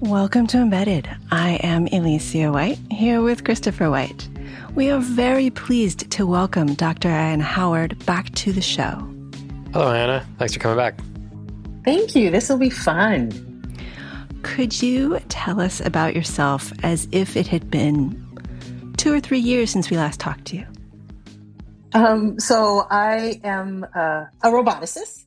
Welcome to Embedded. I am Alicia White, here with Christopher White. We are very pleased to welcome Dr. Ayanna Howard back to the show. Hello, Ayanna. Thanks for coming back. Thank you. This will be fun. Could you tell us about yourself as if it had been 2 or 3 years since we last talked to you? So I am a roboticist.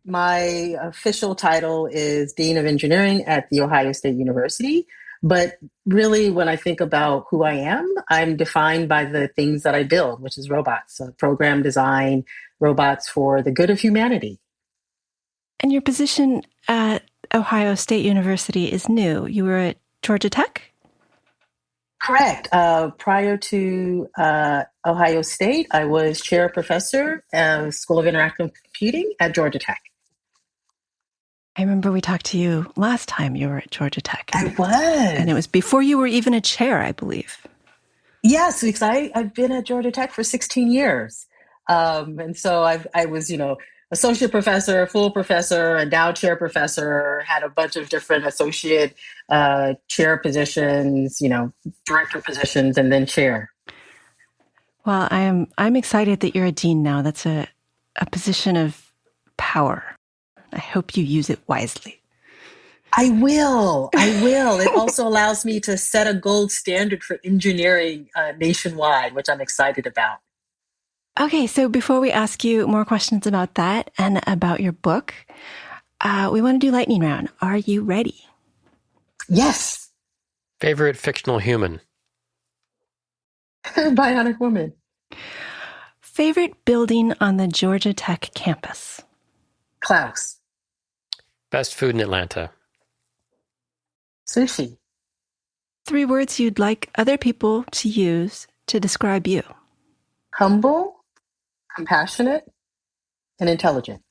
My official title is Dean of Engineering at The Ohio State University. But really, when I think about who I am, I'm defined by the things that I build, which is robots, program design, robots for the good of humanity. And your position at Ohio State University is new. You were at Georgia Tech? Correct. Prior to Ohio State, I was chair professor at School of Interactive Computing at Georgia Tech. I remember we talked to you last time you were at Georgia Tech. I was. And it was before you were even a chair, I believe. Yes, because I've been at Georgia Tech for 16 years. And so I was, associate professor, full professor, endowed chair professor, had a bunch of different associate chair positions, director positions, and then chair. Well, I'm excited that you're a dean now. That's a position of power. I hope you use it wisely. I will. It also allows me to set a gold standard for engineering nationwide, which I'm excited about. Okay, so before we ask you more questions about that and about your book, we want to do lightning round. Are you ready? Yes. Favorite fictional human? Bionic woman. Favorite building on the Georgia Tech campus? Klaus. Best food in Atlanta? Sushi. 3 words you'd like other people to use to describe you? Humble, compassionate, and intelligent.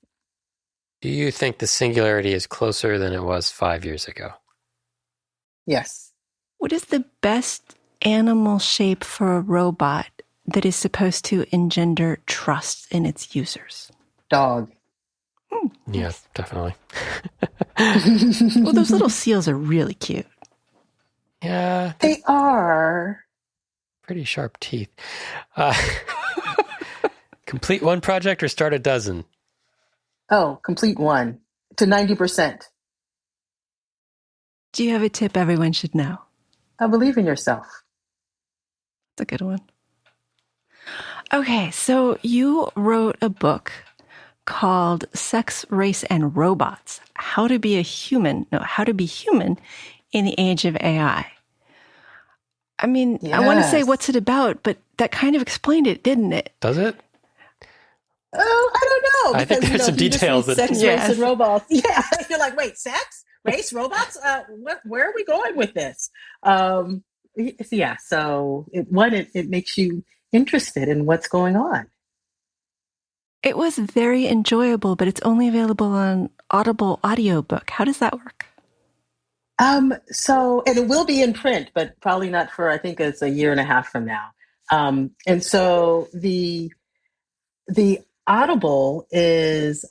Do you think the singularity is closer than it was 5 years ago? Yes. What is the best animal shape for a robot that is supposed to engender trust in its users? Dog. Yeah, definitely. Well, those little seals are really cute. Yeah. They are. Pretty sharp teeth. Complete one project or start a dozen? Oh, complete one to 90%. Do you have a tip everyone should know? I believe in yourself. That's a good one. Okay, so you wrote a book called Sex, Race, and Robots, How to Be Human in the Age of AI. I mean, yes. I want to say what's it about, but that kind of explained it, didn't it? Does it? Oh, I don't know. I think there's some details. Sex, race, and robots. Yeah, you're like, wait, sex, race, robots? Where are we going with this? Yeah, so it makes you interested in what's going on. It was very enjoyable, but it's only available on Audible audiobook. How does that work? And it will be in print, but probably not for, I think it's a year and a half from now. And so the Audible is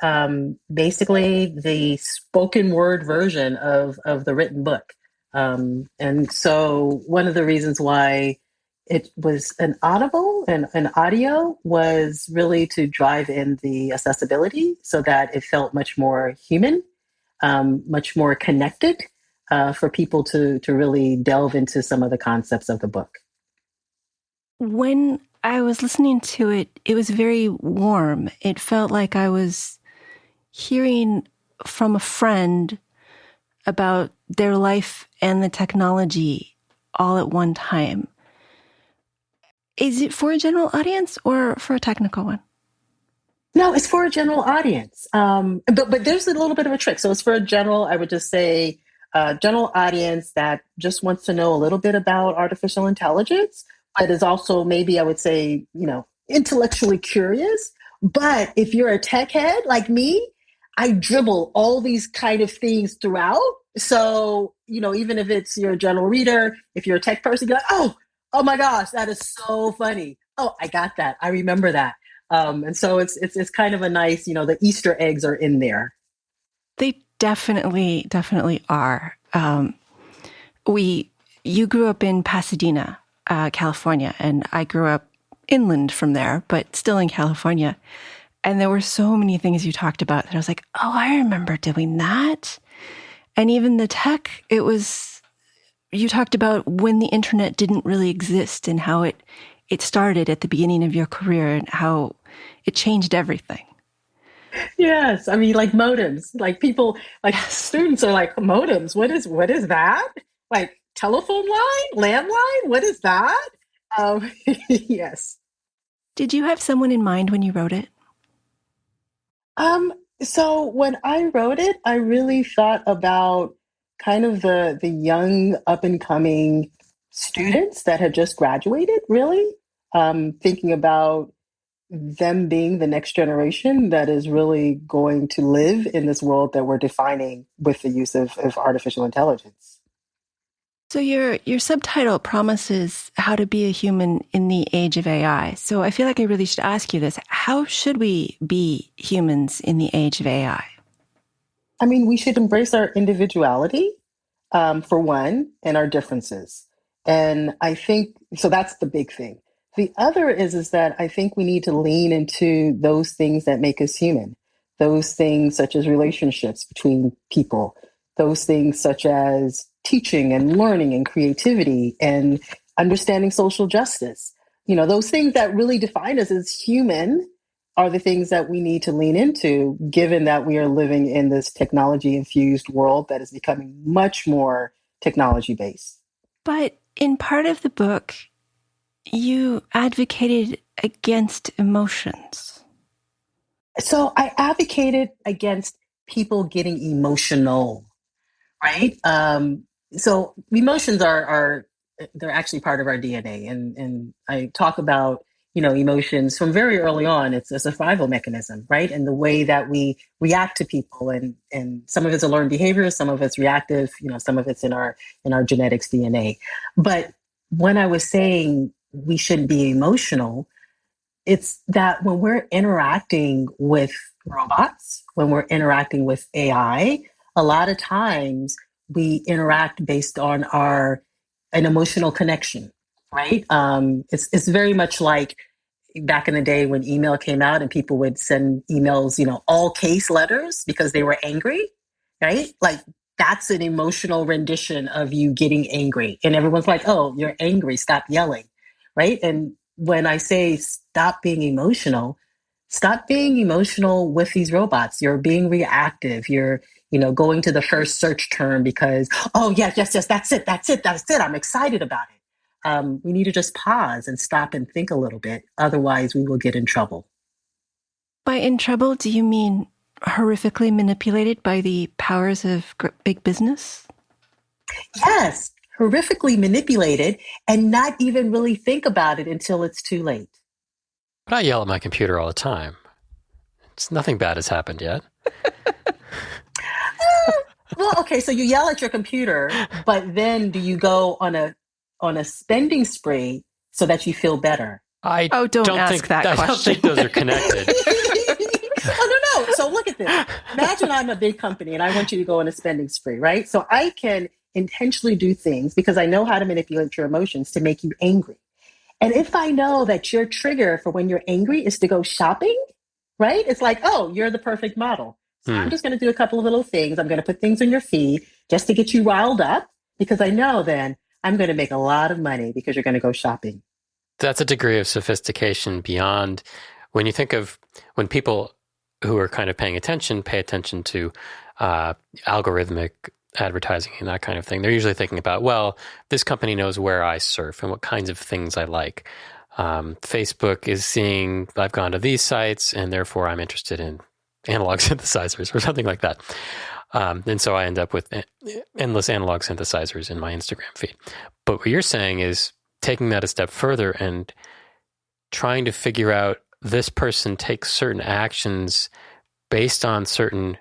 basically the spoken word version of the written book. And so one of the reasons why it was an Audible and an audio was really to drive in the accessibility so that it felt much more human, much more connected for people to really delve into some of the concepts of the book. When I was listening to it, it was very warm. It felt like I was hearing from a friend about their life and the technology all at one time. Is it for a general audience or for a technical one? No, it's for a general audience. But there's a little bit of a trick. So it's for a general, I would just say, general audience that just wants to know a little bit about artificial intelligence, but is also maybe, I would say, intellectually curious. But if you're a tech head like me, I dribble all these kind of things throughout. So, even if it's your general reader, if you're a tech person, you're like, oh my gosh, that is so funny. Oh, I got that. I remember that. And so it's kind of a nice, the Easter eggs are in there. They definitely are. You grew up in Pasadena, California, and I grew up inland from there, but still in California. And there were so many things you talked about that I was like, oh, I remember doing that. And even the tech, you talked about when the internet didn't really exist and how it started at the beginning of your career and how it changed everything. Yes, I mean, like modems, like people, like students are like, modems, what is that? Like telephone line, landline, what is that? Yes. Did you have someone in mind when you wrote it? Um, so when I wrote it, I really thought about kind of the young up and coming students that had just graduated, really. Thinking about them being the next generation that is really going to live in this world that we're defining with the use of artificial intelligence. So your subtitle promises how to be a human in the age of AI. So I feel like I really should ask you this. How should we be humans in the age of AI? I mean, we should embrace our individuality, for one, and our differences. And I think so. That's the big thing. The other is that I think we need to lean into those things that make us human. Those things such as relationships between people. Those things such as teaching and learning and creativity and understanding social justice. You know, those things that really define us as human are the things that we need to lean into, given that we are living in this technology infused world that is becoming much more technology based. But in part of the book, you advocated against emotions. So I advocated against people getting emotional, right? So emotions are they're actually part of our DNA, and I talk about emotions from very early on. It's a survival mechanism, right? And the way that we react to people, and some of it's a learned behavior, some of it's reactive, some of it's in our genetics DNA. But when I was saying we shouldn't be emotional, it's that when we're interacting with robots, when we're interacting with AI, a lot of times we interact based on an emotional connection, right? It's very much like back in the day when email came out and people would send emails, all case letters because they were angry, right? Like that's an emotional rendition of you getting angry. And everyone's like, oh, you're angry, stop yelling, right? And when I say stop being emotional with these robots. You're being reactive. You're, going to the first search term because, oh, yes, that's it. I'm excited about it. We need to just pause and stop and think a little bit. Otherwise, we will get in trouble. By in trouble, do you mean horrifically manipulated by the powers of big business? Yes, horrifically manipulated and not even really think about it until it's too late. But I yell at my computer all the time. Nothing bad has happened yet. Well, okay, so you yell at your computer, but then do you go on a spending spree so that you feel better? Don't ask that question. I don't think those are connected. No. So look at this. Imagine I'm a big company and I want you to go on a spending spree, right? So I can intentionally do things because I know how to manipulate your emotions to make you angry. And if I know that your trigger for when you're angry is to go shopping, right? It's like, oh, you're the perfect model. So I'm just going to do a couple of little things. I'm going to put things on your feed just to get you riled up because I know then I'm going to make a lot of money because you're going to go shopping. That's a degree of sophistication beyond when you think of when people who are kind of pay attention to algorithmic advertising and that kind of thing. They're usually thinking about, well, this company knows where I surf and what kinds of things I like. Facebook is seeing I've gone to these sites and therefore I'm interested in analog synthesizers or something like that. And so I end up with endless analog synthesizers in my Instagram feed. But what you're saying is taking that a step further and trying to figure out this person takes certain actions based on certain,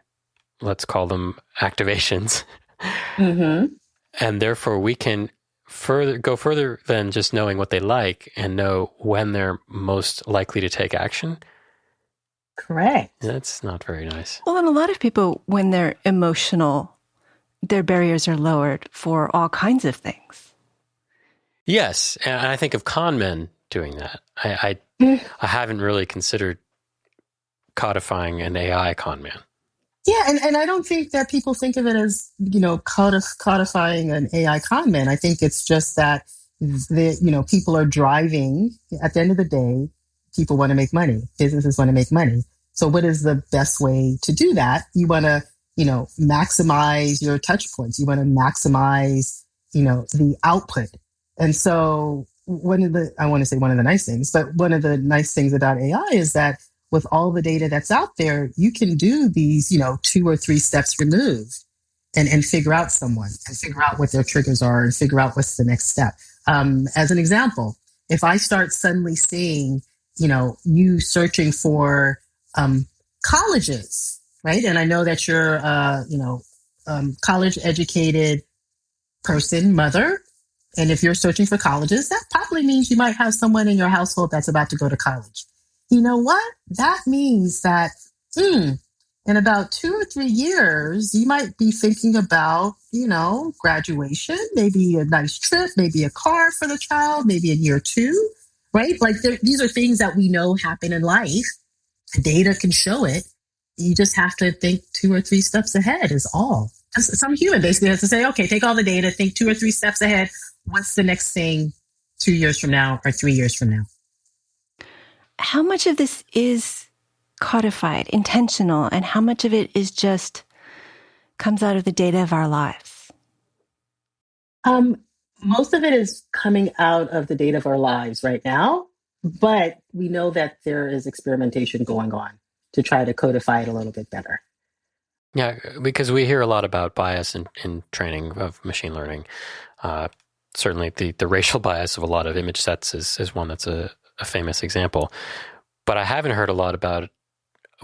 let's call them activations. Mm-hmm. And therefore we can go further than just knowing what they like and know when they're most likely to take action. Correct. That's not very nice. Well, and a lot of people, when they're emotional, their barriers are lowered for all kinds of things. Yes, and I think of con men doing that. I haven't really considered codifying an AI con man. Yeah, and I don't think that people think of it as, codifying an AI con man. I think it's just that people are driving. At the end of the day, people want to make money. Businesses want to make money. So what is the best way to do that? You want to, maximize your touch points. You want to maximize, the output. And so I want to say one of the nice things, but one of the nice things about AI is that with all the data that's out there, you can do these, 2 or 3 steps removed and figure out someone and figure out what their triggers are and figure out what's the next step. As an example, if I start suddenly seeing, you searching for colleges, right? And I know that you're, college educated person, mother. And if you're searching for colleges, that probably means you might have someone in your household that's about to go to college. You know what? That means that in about 2 or 3 years, you might be thinking about, graduation, maybe a nice trip, maybe a car for the child, maybe in year 2, right? Like these are things that we know happen in life. The data can show it. You just have to think 2 or 3 steps ahead is all. Some human basically has to say, okay, take all the data, think 2 or 3 steps ahead. What's the next thing 2 years from now or 3 years from now? How much of this is codified, intentional, and how much of it is just comes out of the data of our lives? Most of it is coming out of the data of our lives right now, but we know that there is experimentation going on to try to codify it a little bit better. Yeah, because we hear a lot about bias in training of machine learning. Certainly the racial bias of a lot of image sets is one that's a famous example. But I haven't heard a lot about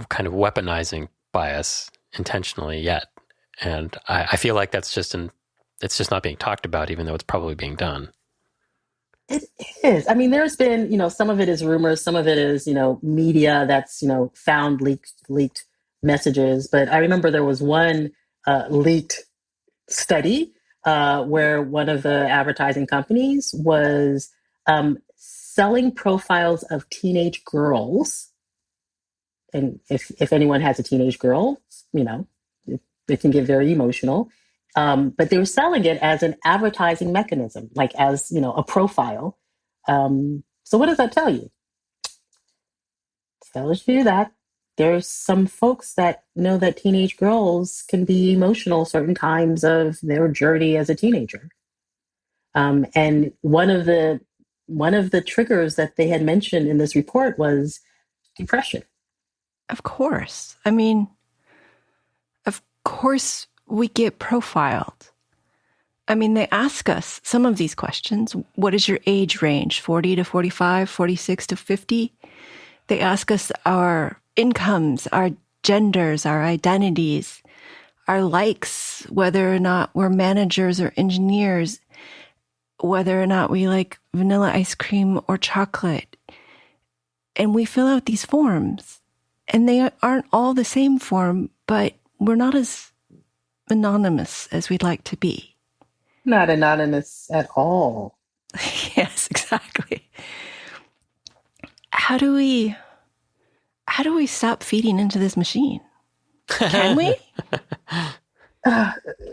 kind of weaponizing bias intentionally yet. And I feel like it's just not being talked about, even though it's probably being done. It is. I mean, there's been, some of it is rumors, some of it is, media that's, found leaked messages. But I remember there was one leaked study where one of the advertising companies was selling profiles of teenage girls. And if anyone has a teenage girl, it can get very emotional. But they were selling it as an advertising mechanism, like as, a profile. So what does that tell you? It tells you that there's some folks that know that teenage girls can be emotional certain times of their journey as a teenager. And one of the triggers that they had mentioned in this report was depression. Of course. I mean, of course we get profiled. I mean, they ask us some of these questions. What is your age range? 40 to 45, 46 to 50? They ask us our incomes, our genders, our identities, our likes, whether or not we're managers or engineers, whether or not we like vanilla ice cream or chocolate. And we fill out these forms. And they aren't all the same form, but we're not as anonymous as we'd like to be. Not anonymous at all. Yes, exactly. How do we stop feeding into this machine? Can we?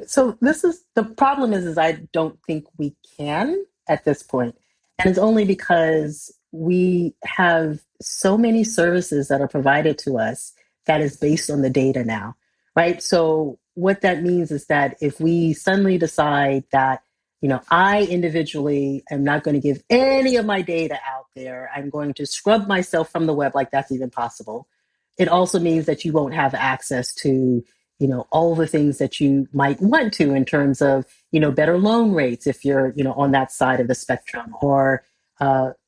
So the problem is I don't think we can at this point. And it's only because we have so many services that are provided to us that is based on the data now, right? So what that means is that if we suddenly decide that, I individually am not going to give any of my data out there, I'm going to scrub myself from the web, like that's even possible. It also means that you won't have access to, all the things that you might want to in terms of, better loan rates if you're, on that side of the spectrum, or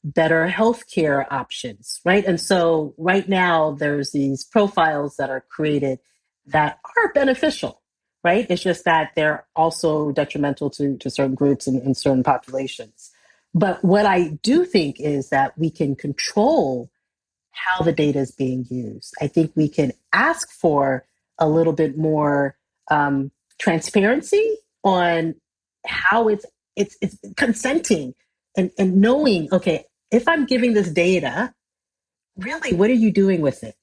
better healthcare options, right? And so right now there's these profiles that are created that are beneficial, right? It's just that they're also detrimental to certain groups and certain populations. But what I do think is that we can control how the data is being used. I think we can ask for a little bit more transparency on how it's consenting and knowing, okay, if I'm giving this data, really, what are you doing with it?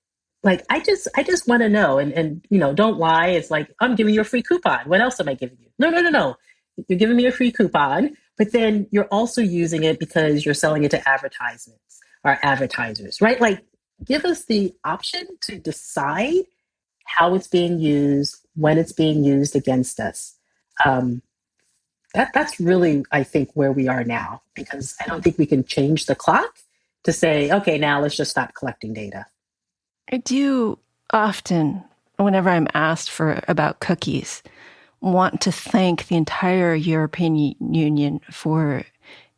Like, I just want to know. And, don't lie. It's like, I'm giving you a free coupon. What else am I giving you? No, no, no, no. You're giving me a free coupon, but then you're also using it because you're selling it to advertisements or advertisers, right? Like, give us the option to decide how it's being used, when it's being used against us. Um, that's really, I think, where we are now, because I don't think we can change the clock to say, okay, now let's just stop collecting data. I do often, whenever I'm asked about cookies, want to thank the entire European Union for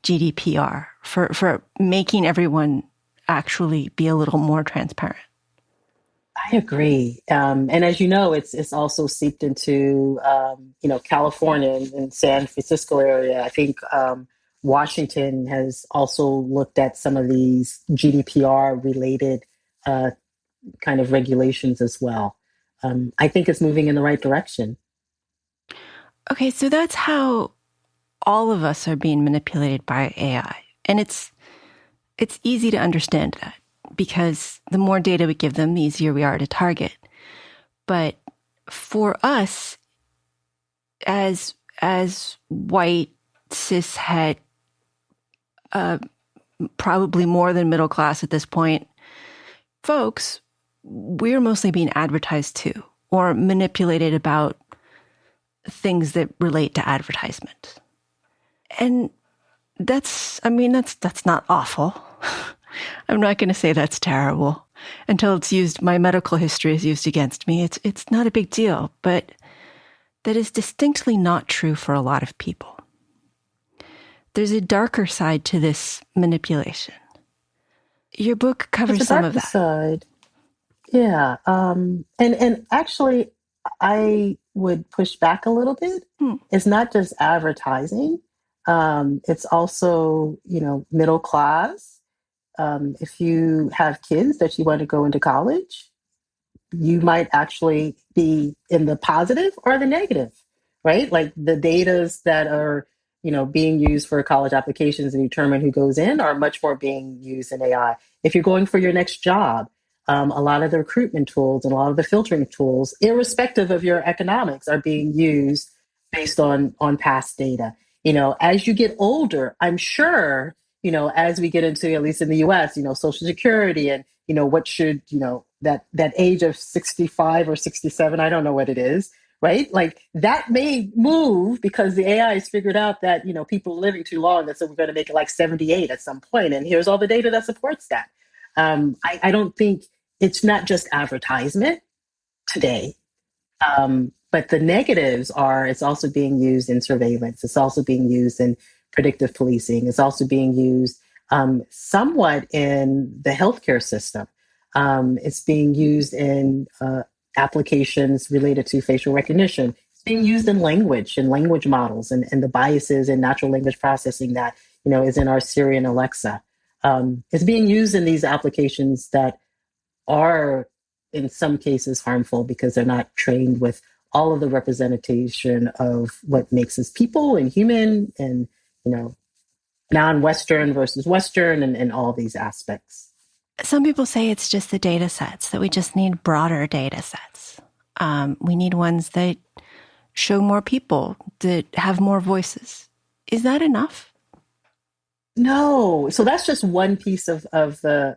GDPR, for making everyone actually be a little more transparent. I agree, and as you know, it's also seeped into California and San Francisco area. I think Washington has also looked at some of these GDPR related kind of regulations as well. I think it's moving in the right direction. Okay, so that's how all of us are being manipulated by AI, and it's easy to understand that, because the more data we give them, the easier we are to target. But for us, as white, cishet, probably more than middle class at this point, folks, we're mostly being advertised to or manipulated about things that relate to advertisement. And that's not awful. I'm not going to say that's terrible until it's used, my medical history is used against me. It's not a big deal, but that is distinctly not true for a lot of people. There's a darker side to this manipulation. Your book covers some of that. Side. Yeah. And actually, I would push back a little bit. It's not just advertising. It's also, middle class. If you have kids that you want to go into college, you might actually be in the positive or the negative, right? Like the datas that are, being used for college applications and determine who goes in are much more being used in AI. If you're going for your next job, a lot of the recruitment tools and a lot of the filtering tools, irrespective of your economics, are being used based on past data. As you get older, I'm sure, as we get into, at least in the US, Social Security and, what should, that age of 65 or 67, I don't know what it is, right? Like that may move because the AI has figured out that, people are living too long. And so we're going to make it like 78 at some point. And here's all the data that supports that. I don't think it's not just advertisement today. But the negatives are, it's also being used in surveillance. It's also being used in predictive policing. It's also being used somewhat in the healthcare system. It's being used in applications related to facial recognition. It's being used in language and language models and the biases in natural language processing that, is in our Siri and Alexa. It's being used in these applications that are in some cases harmful because they're not trained with all of the representation of what makes us people and human and, non-Western versus Western and all these aspects. Some people say it's just the data sets, that we just need broader data sets. We need ones that show more people, that have more voices. Is that enough? No. So that's just one piece of the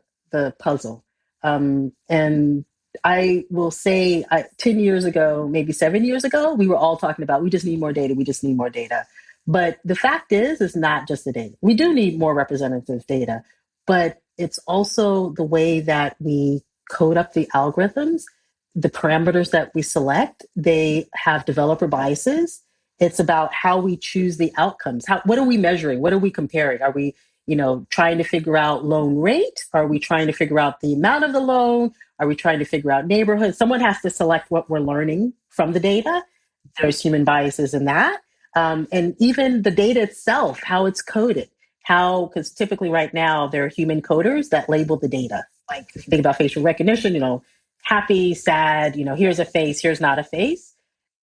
puzzle. And I will say 10 years ago, maybe 7 years ago, we were all talking about, we just need more data. We just need more data. But the fact is, it's not just the data. We do need more representative data, but it's also the way that we code up the algorithms, the parameters that we select. They have developer biases. It's about how we choose the outcomes. What are we measuring? What are we comparing? Are we, trying to figure out loan rate? Are we trying to figure out the amount of the loan? Are we trying to figure out neighborhood? Someone has to select what we're learning from the data. There's human biases in that. And even the data itself, how it's coded, because typically right now there are human coders that label the data Like if you think about facial recognition, happy, sad, here's a face, here's not a face.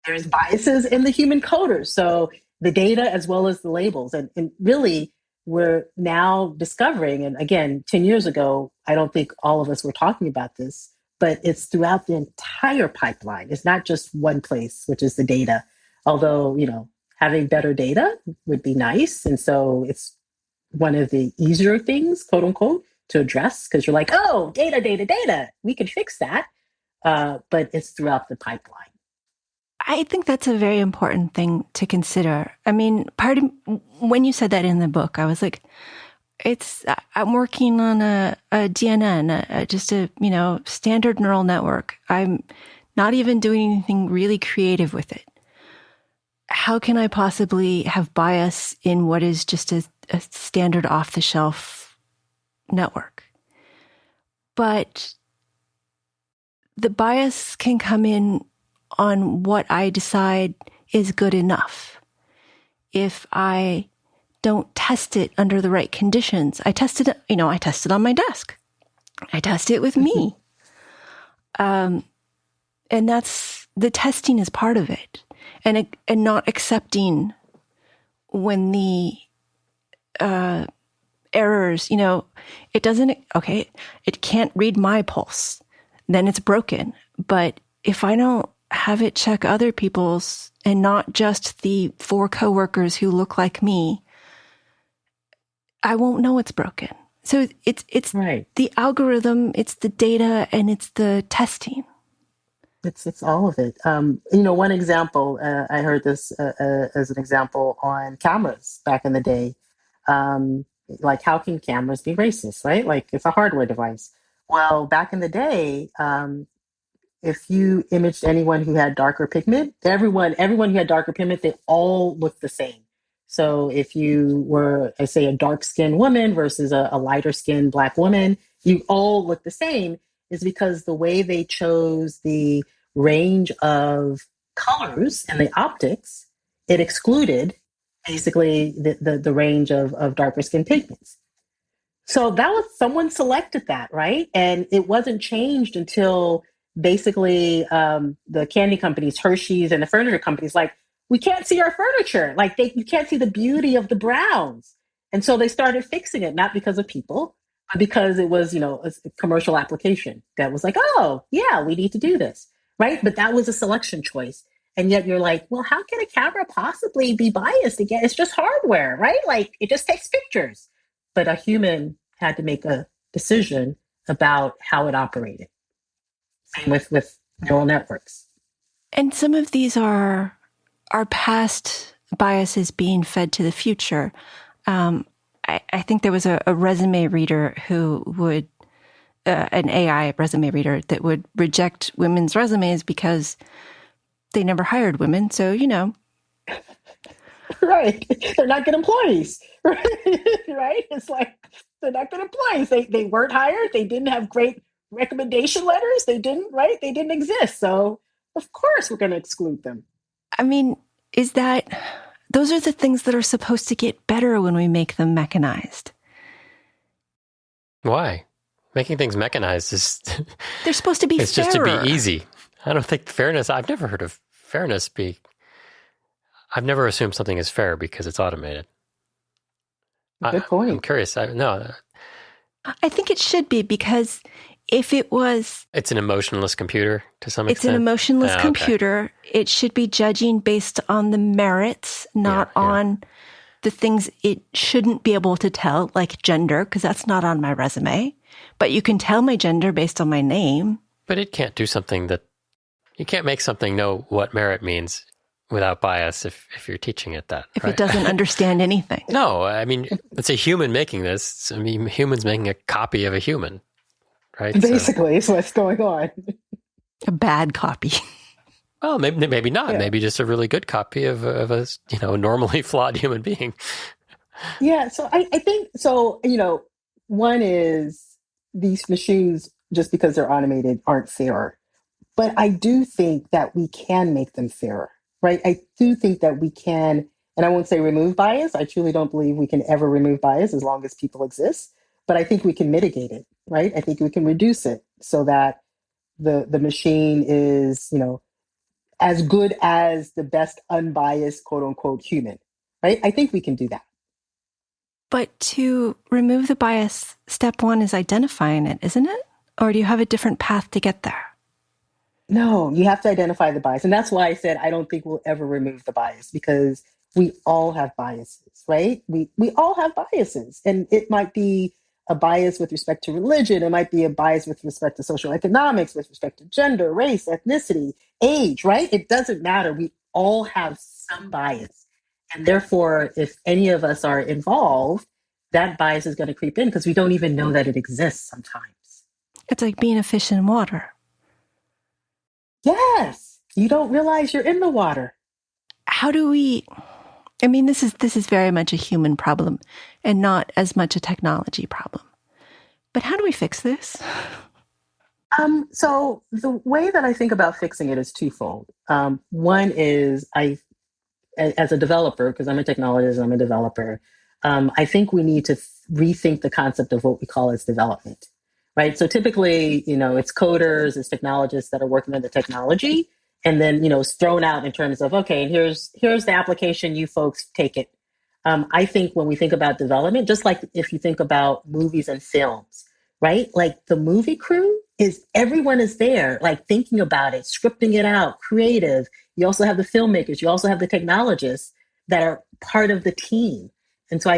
There's biases in the human coders. So the data as well as the labels. And really, we're now discovering, and again, 10 years ago, I don't think all of us were talking about this, but it's throughout the entire pipeline. It's not just one place, which is the data. Although, having better data would be nice. And so it's one of the easier things, quote unquote, to address because you're like, oh, data, data, data. We can fix that. But it's throughout the pipeline. I think that's a very important thing to consider. I mean, when you said that in the book, I was like, I'm working on a DNN, just a, standard neural network. I'm not even doing anything really creative with it. How can I possibly have bias in what is just a standard off-the-shelf network? But the bias can come in on what I decide is good enough. If I don't test it under the right conditions, I test it on my desk. I test it with me. And that's, the testing is part of it. And not accepting when the errors, it can't read my pulse, then it's broken. But if I don't have it check other people's and not just the 4 coworkers who look like me, I won't know it's broken. So it's right. The algorithm, it's the data, and it's the testing. It's all of it. One example, I heard this as an example on cameras back in the day. Like, how can cameras be racist, right? Like, it's a hardware device. Well, back in the day, if you imaged anyone who had darker pigment, everyone who had darker pigment, they all looked the same. So if you were, say, a dark-skinned woman versus a lighter-skinned Black woman, you all look the same, is because the way they chose the range of colors and the optics, it excluded basically the range of darker skin pigments. So that was, someone selected that, right? And it wasn't changed until basically the candy companies, Hershey's, and the furniture companies, like, we can't see our furniture. Like, you can't see the beauty of the browns. And so they started fixing it, not because of people, but because it was, a commercial application that was like, oh, yeah, we need to do this, right? But that was a selection choice. And yet you're like, well, how can a camera possibly be biased? Again, it's just hardware, right? Like, it just takes pictures. But a human had to make a decision about how it operated. Same with neural networks. And some of these are past biases being fed to the future. I think there was a resume reader who would, an AI resume reader that would reject women's resumes because they never hired women. So, Right. They're not good employees. Right. Right. It's like, they're not good employees. They weren't hired. They didn't have great recommendation letters. They didn't, right? They didn't exist. So of course we're going to exclude them. I mean, those are the things that are supposed to get better when we make them mechanized. Why? Making things mechanized is... They're supposed to be it's fairer. Just to be easy. I don't think fairness... I've never heard of fairness be... I've never assumed something is fair because it's automated. Good point. I'm curious. I think it should be, because if it was... It's an emotionless computer to some extent? It's an emotionless computer. Okay. It should be judging based on the merits, not on the things it shouldn't be able to tell, like gender, because that's not on my resume. But you can tell my gender based on my name. But it can't do something that... You can't make something know what merit means without bias if you're teaching it that. If it doesn't understand anything. No, I mean, it's a human making this. I mean, humans making a copy of a human, right? Basically, is what's going on. A bad copy. Well, maybe not. Yeah. Maybe just a really good copy of a normally flawed human being. Yeah, so I think, so, one is these machines, just because they're automated, aren't fairer. But I do think that we can make them fairer, right? I do think that we can, and I won't say remove bias. I truly don't believe we can ever remove bias as long as people exist. But I think we can mitigate it. right? I think we can reduce it so that the machine is, as good as the best unbiased, quote unquote, human, right? I think we can do that. But to remove the bias, step one is identifying it, isn't it? Or do you have a different path to get there? No, you have to identify the bias. And that's why I said I don't think we'll ever remove the bias, because we all have biases, right? We all have biases. And it might be a bias with respect to religion. It might be a bias with respect to social economics, with respect to gender, race, ethnicity, age, right? It doesn't matter. We all have some bias. And therefore, if any of us are involved, that bias is going to creep in because we don't even know that it exists sometimes. It's like being a fish in water. Yes, you don't realize you're in the water. How do we, I mean, this is very much a human problem and not as much a technology problem. But how do we fix this? So the way that I think about fixing it is twofold. One is as a developer, because I'm a technologist, I'm a developer, I think we need to rethink the concept of what we call as development, right? So typically, it's coders, it's technologists that are working on the technology, and then, it's thrown out in terms of, okay, and here's the application, you folks take it. I think when we think about development, just like if you think about movies and films, right? Like the movie crew everyone is there, like thinking about it, scripting it out, creative. You also have the filmmakers. You also have the technologists that are part of the team. And so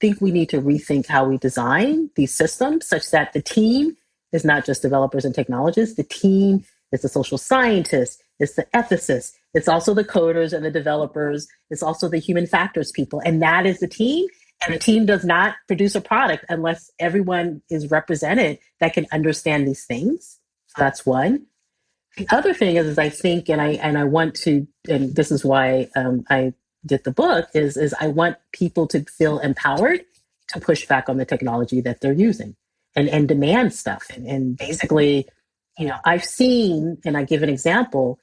think we need to rethink how we design these systems such that the team is not just developers and technologists. The team is the social scientists, it's the ethicists, it's also the coders and the developers, it's also the human factors people. And that is the team. And the team does not produce a product unless everyone is represented that can understand these things. So that's one. The other thing is I think, and I want to, and this is why I did the book, is I want people to feel empowered to push back on the technology that they're using and demand stuff. And basically, I've seen, and I give an example,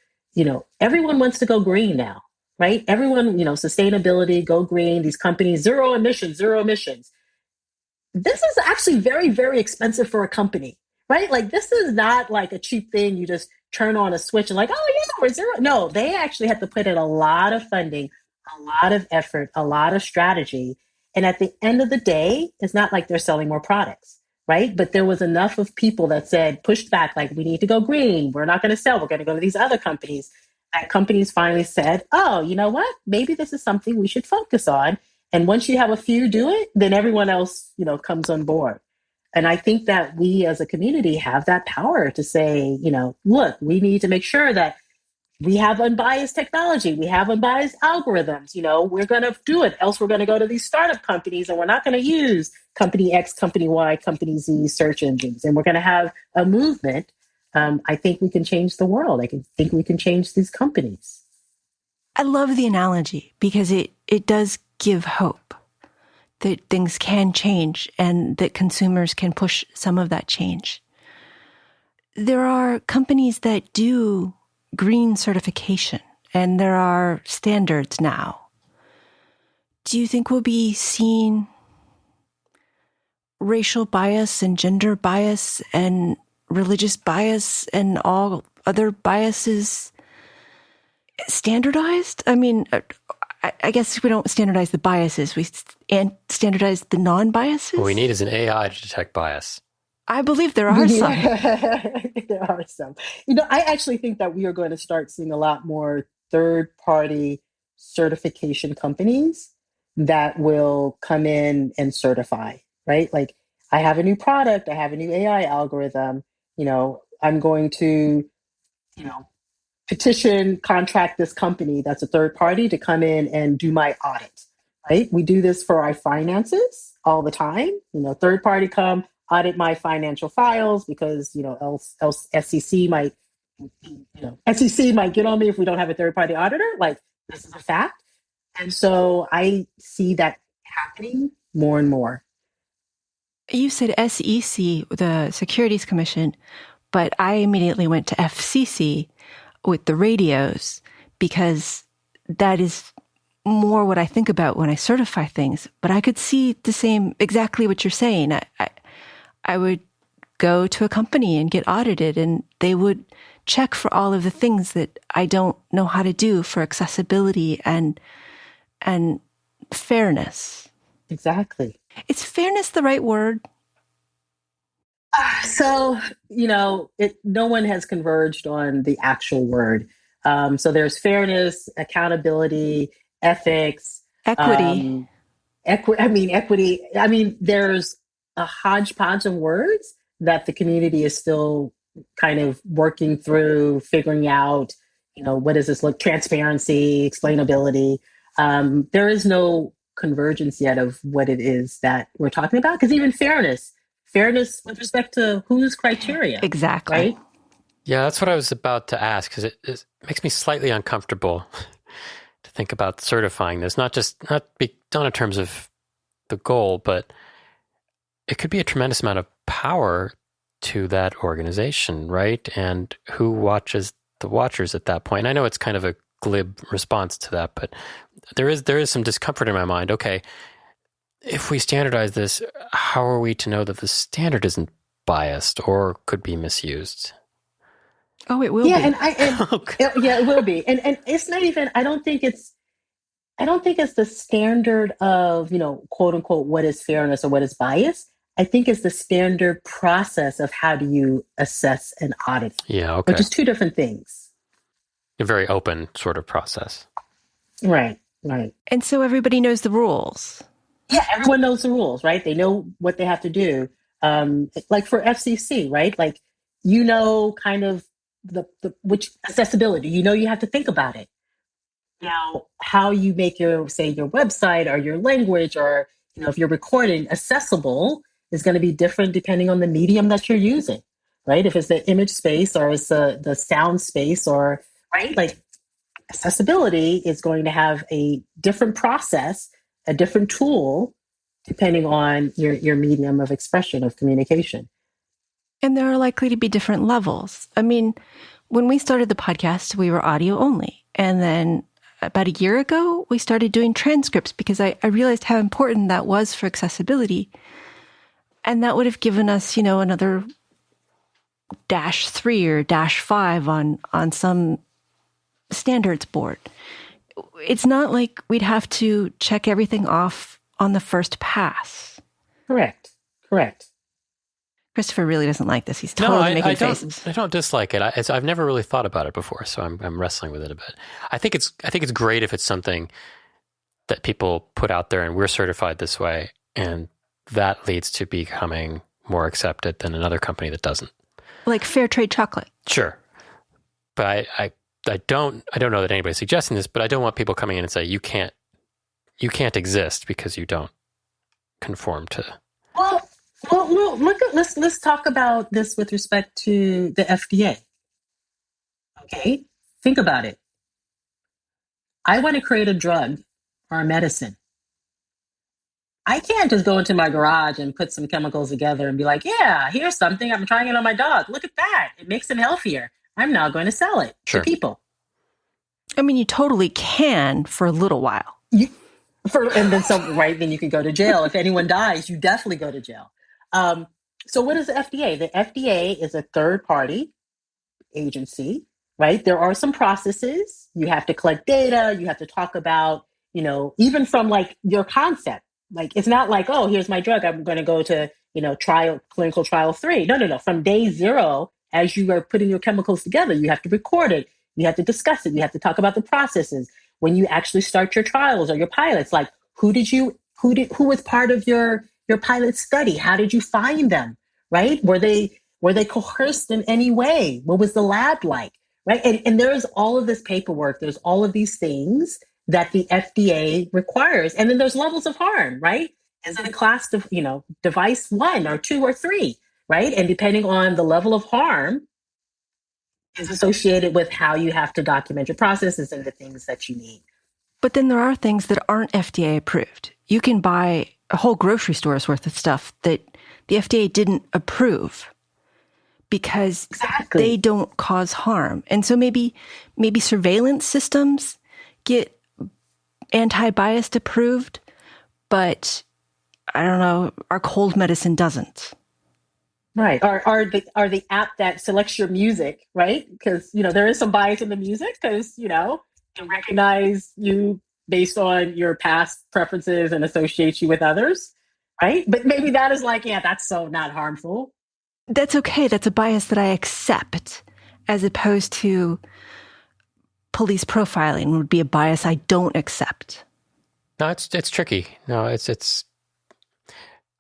everyone wants to go green now, right? Everyone, sustainability, go green, these companies, zero emissions, zero emissions. This is actually very, very expensive for a company, right? Like this is not like a cheap thing. You just turn on a switch and like, oh yeah, we're zero. No, they actually have to put in a lot of funding, a lot of effort, a lot of strategy. And at the end of the day, it's not like they're selling more products, right? But there was enough of people that said, pushed back, like we need to go green. We're not going to sell. We're going to go to these other companies. And companies finally said, oh, you know what? Maybe this is something we should focus on. And once you have a few do it, then everyone else, comes on board. And I think that we as a community have that power to say, look, we need to make sure that we have unbiased technology. We have unbiased algorithms. We're going to do it. Else we're going to go to these startup companies and we're not going to use company X, company Y, company Z search engines. And we're going to have a movement. I think we can change the world. I think we can change these companies. I love the analogy because it does give hope that things can change and that consumers can push some of that change. There are companies that do green certification, and there are standards now. Do you think we'll be seeing racial bias and gender bias and religious bias and all other biases standardized? I mean, I guess we don't standardize the biases. We standardize the non-biases. What we need is an AI to detect bias. I believe there are some. There are some. I actually think that we are going to start seeing a lot more third-party certification companies that will come in and certify, right? Like, I have a new product, I have a new AI algorithm, I'm going to, petition, contract this company that's a third party to come in and do my audit, right? We do this for our finances all the time. Third party come audit my financial files because, else SEC might, SEC might get on me if we don't have a third party auditor. Like, this is a fact. And so I see that happening more and more. You said SEC, the Securities Commission, but I immediately went to FCC with the radios because that is more what I think about when I certify things. But I could see the same, exactly what you're saying. I would go to a company and get audited, and they would check for all of the things that I don't know how to do for accessibility and fairness. Exactly. Is fairness the right word? So, no one has converged on the actual word. So there's fairness, accountability, ethics, Equity. equity. I mean, there's a hodgepodge of words that the community is still kind of working through, figuring out, what does this look? Transparency, explainability. There is no convergence yet of what it is that we're talking about, because even fairness with respect to whose criteria. Exactly. Right? Yeah, that's what I was about to ask, because it makes me slightly uncomfortable to think about certifying this, not in terms of the goal, but it could be a tremendous amount of power to that organization, right? And who watches the watchers at that point? And I know it's kind of a glib response to that, but there is some discomfort in my mind. Okay, if we standardize this, how are we to know that the standard isn't biased or could be misused? Oh, it will be. It will be. And it's not even, I don't think it's the standard of, quote unquote, what is fairness or what is bias. I think it's the standard process of how do you assess an audit. Yeah, okay. Which is two different things. A very open sort of process. Right. And so everybody knows the rules. Yeah, everyone knows the rules, right? They know what they have to do. Like for FCC, right? Like, kind of which accessibility, you have to think about it. Now, how you make your website or your language, or, if you're recording, accessible is going to be different depending on the medium that you're using, right? If it's the image space or it's the sound space, or, right? Like, accessibility is going to have a different process, a different tool, depending on your medium of expression, of communication. And there are likely to be different levels. I mean, when we started the podcast, we were audio only. And then about a year ago, we started doing transcripts because I realized how important that was for accessibility. And that would have given us, another -3 or -5 on some standards board. It's not like we'd have to check everything off on the first pass. Correct. Christopher really doesn't like this. He's totally making faces. I don't dislike it. I've never really thought about it before, so I'm wrestling with it a bit. I think it's great if it's something that people put out there and we're certified this way, and that leads to becoming more accepted than another company that doesn't. Like fair trade chocolate. Sure, but I don't know that anybody's suggesting this, but I don't want people coming in and say you can't exist because you don't conform to. Well, let's talk about this with respect to the FDA. Okay, think about it. I want to create a drug or a medicine. I can't just go into my garage and put some chemicals together and be like, yeah, here's something. I'm trying it on my dog. Look at that. It makes him healthier. I'm now going to sell it to people. I mean, you totally can for a little while. Then you can go to jail. If anyone dies, you definitely go to jail. So what is the FDA? The FDA is a third-party agency, right? There are some processes. You have to collect data. You have to talk about, even from like your concept. Like, it's not like, oh, here's my drug. I'm going to go to, clinical trial 3. No. From day 0, as you are putting your chemicals together, you have to record it. You have to discuss it. You have to talk about the processes. When you actually start your trials or your pilots, like who was part of your pilot study? How did you find them? Right? Were they coerced in any way? What was the lab like? Right? And there's all of this paperwork. There's all of these things that the FDA requires. And then there's levels of harm, right? Is it a class of, device 1 or 2 or 3, right? And depending on the level of harm is associated with how you have to document your processes and the things that you need. But then there are things that aren't FDA approved. You can buy a whole grocery store's worth of stuff that the FDA didn't approve because they don't cause harm. And so maybe surveillance systems get anti-biased approved, but I don't know, our cold medicine doesn't. Right. Are the app that selects your music, right? Because, there is some bias in the music because, it recognize you based on your past preferences and associates you with others, right? But maybe that is like, yeah, that's so not harmful. That's okay. That's a bias that I accept, as opposed to police profiling would be a bias I don't accept. No, it's tricky. No, it's.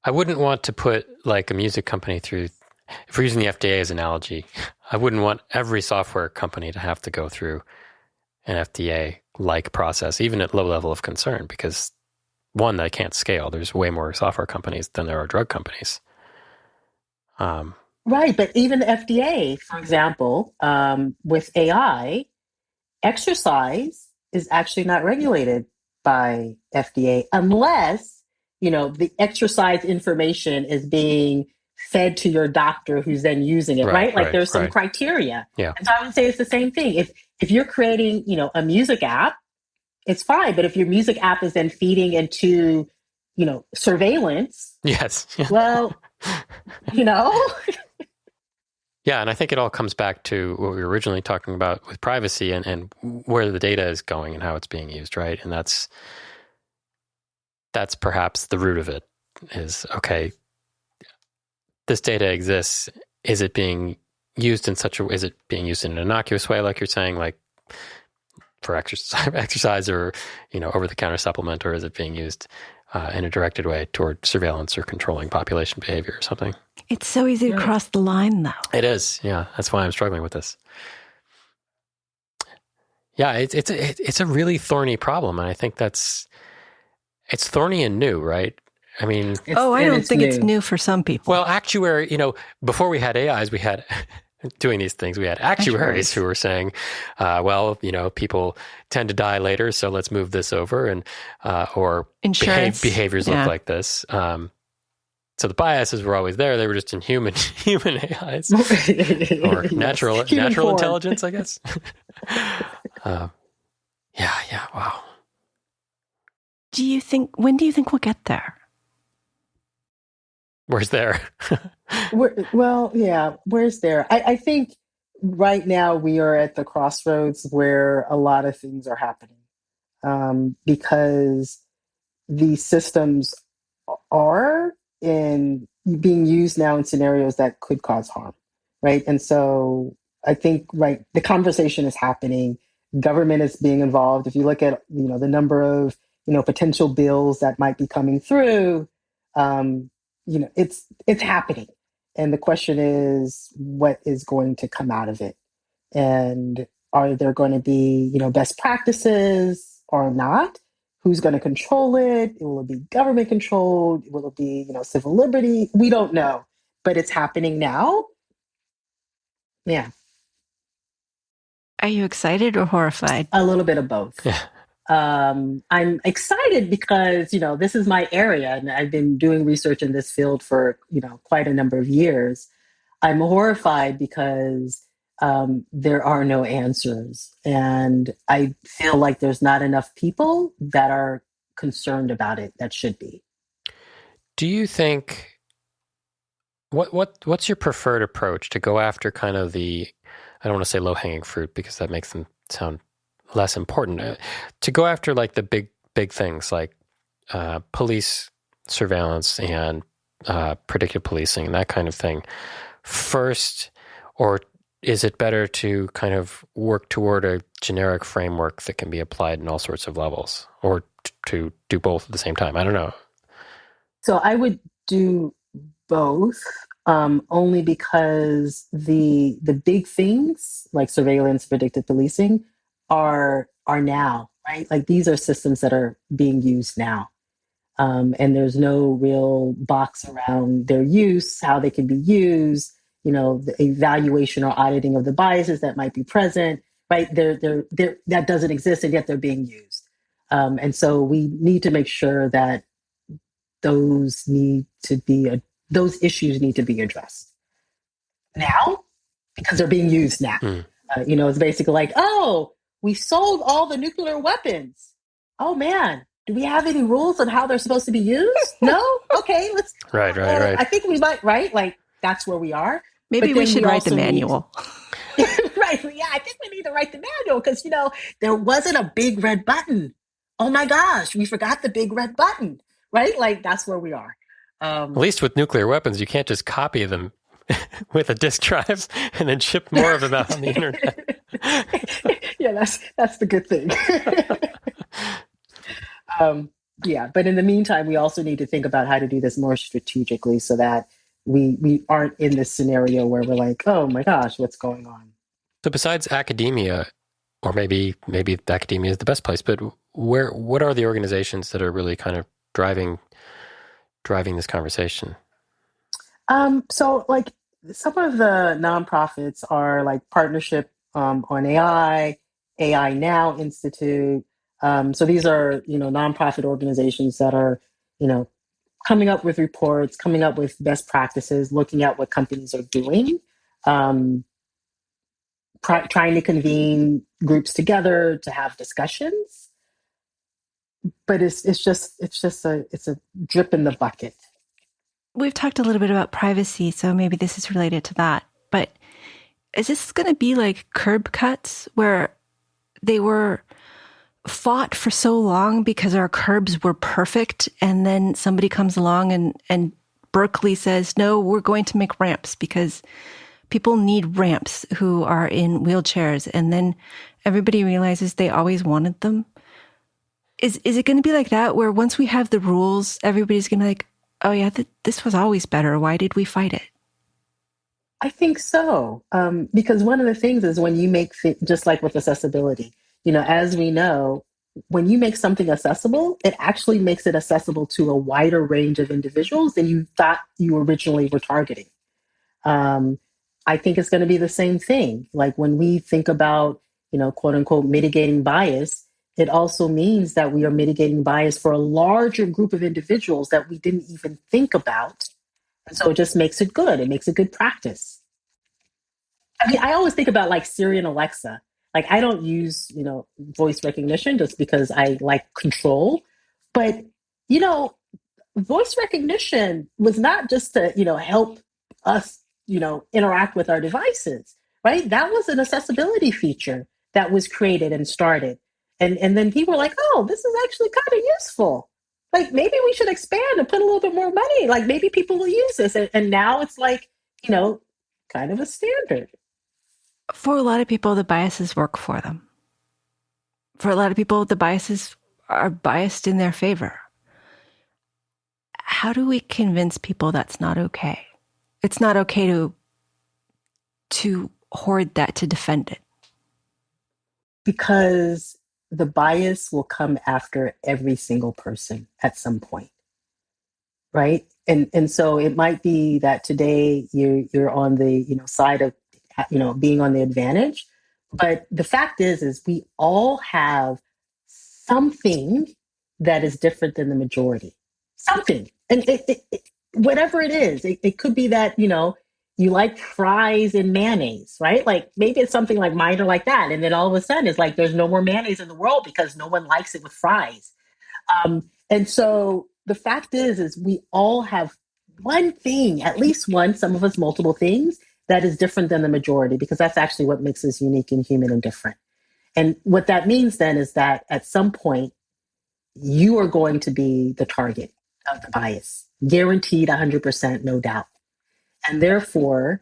I wouldn't want to put like a music company through. If we're using the FDA as an analogy, I wouldn't want every software company to have to go through an FDA-like process, even at low level of concern, because one, they can't scale. There's way more software companies than there are drug companies. Right, but even the FDA, for example, with AI, exercise is actually not regulated by FDA unless, the exercise information is being fed to your doctor who's then using it, right? Like there's some criteria. Yeah. And so I would say it's the same thing. If you're creating, a music app, it's fine. But if your music app is then feeding into, surveillance. Yes. Well, Yeah, and I think it all comes back to what we were originally talking about with privacy and where the data is going and how it's being used, right? And that's perhaps the root of it is, okay, this data exists. Is it being used is it being used in an innocuous way, like you're saying, like for exercise or, over-the-counter supplement, or is it being used in a directed way toward surveillance or controlling population behavior or something? It's so easy to cross the line, though. It is, yeah. That's why I'm struggling with this. Yeah, it's a really thorny problem, and I think it's thorny and new, right? I mean, I don't think it's new for some people. Well, actuary, before we had AIs, we had doing these things. We had actuaries who were saying, people tend to die later, so let's move this over, and or behaviors look like this. So the biases were always there. They were just in human AIs or natural intelligence, I guess. Yeah. Wow. When do you think we'll get there? Where's there? Where's there? I think right now we are at the crossroads where a lot of things are happening because these systems are being used now in scenarios that could cause harm, right? And so I think, the conversation is happening. Government is being involved. If you look at, the number of, potential bills that might be coming through, it's happening. And the question is, what is going to come out of it? And are there going to be, best practices or not? Who's going to control it? Will it be government controlled? Will it be, civil liberty? We don't know, but it's happening now. Yeah. Are you excited or horrified? A little bit of both. Yeah. I'm excited because, this is my area and I've been doing research in this field for, quite a number of years. I'm horrified because there are no answers. And I feel like there's not enough people that are concerned about it that should be. Do you think, what's your preferred approach to go after kind of I don't want to say low-hanging fruit because that makes them sound less important, to go after like the big things like police surveillance and predictive policing and that kind of thing first, or is it better to kind of work toward a generic framework that can be applied in all sorts of levels, or to do both at the same time? I don't know. So I would do both, only because the big things like surveillance, predictive policing are now, right? Like these are systems that are being used now. And there's no real box around their use, how they can be used, the evaluation or auditing of the biases that might be present, right? That doesn't exist, and yet they're being used. And so we need to make sure that those issues need to be addressed now because they're being used now. It's basically like, we sold all the nuclear weapons. Oh man, do we have any rules on how they're supposed to be used? No? Okay, let's. Right. I think we might, right? Like that's where we are. Maybe But we then should we write the also need manual. right. Yeah, I think we need to write the manual because, there wasn't a big red button. Oh my gosh, we forgot the big red button, right? Like that's where we are. At least with nuclear weapons, you can't just copy them with a disk drives and then ship more of them out on the internet. Yeah, that's the good thing. Yeah, but in the meantime, we also need to think about how to do this more strategically so that we aren't in this scenario where we're like, oh my gosh, what's going on? So besides academia, or maybe academia is the best place, but what are the organizations that are really kind of driving this conversation? So like some of the nonprofits are like Partnership on AI Now Institute. So these are, nonprofit organizations that are, you know, coming up with reports, coming up with best practices, looking at what companies are doing, um, trying to convene groups together to have discussions. But it's a drip in the bucket. We've talked a little bit about privacy, so maybe this is related to that. But is this going to be like curb cuts where they were fought for so long because our curbs were perfect, and then somebody comes along and Berkeley says, no, we're going to make ramps because people need ramps who are in wheelchairs, and then everybody realizes they always wanted them? Is it going to be like that, where once we have the rules, everybody's going to be like, oh yeah, this was always better. Why did we fight it? I think so. Because one of the things is when you make, just like with accessibility, as we know, when you make something accessible, it actually makes it accessible to a wider range of individuals than you thought you originally were targeting. I think it's going to be the same thing. Like when we think about, quote unquote, mitigating bias, it also means that we are mitigating bias for a larger group of individuals that we didn't even think about. And so it just makes it good. It makes a good practice. I mean, I always think about like Siri and Alexa. Like I don't use, voice recognition just because I like control. But, you know, voice recognition was not just to, help us, interact with our devices, right? That was an accessibility feature that was created and started. And then people were like, oh, this is actually kind of useful. Like maybe we should expand and put a little bit more money. Like maybe people will use this. And now it's like, kind of a standard. For a lot of people, the biases work for them. For a lot of people, the biases are biased in their favor. How do we convince people that's not okay? It's not okay to hoard that, to defend it. Because the bias will come after every single person at some point, right? And so it might be that today you're on the side of being on the advantage, but the fact is we all have something that is different than the majority. Something, and whatever it is, it could be that you like fries and mayonnaise, right? Like maybe it's something like minor like that, and then all of a sudden it's like there's no more mayonnaise in the world because no one likes it with fries. And so the fact is we all have one thing, at least one, some of us multiple things that is different than the majority, because that's actually what makes us unique and human and different. And what that means then is that at some point, you are going to be the target of the bias, guaranteed 100%, no doubt. And therefore,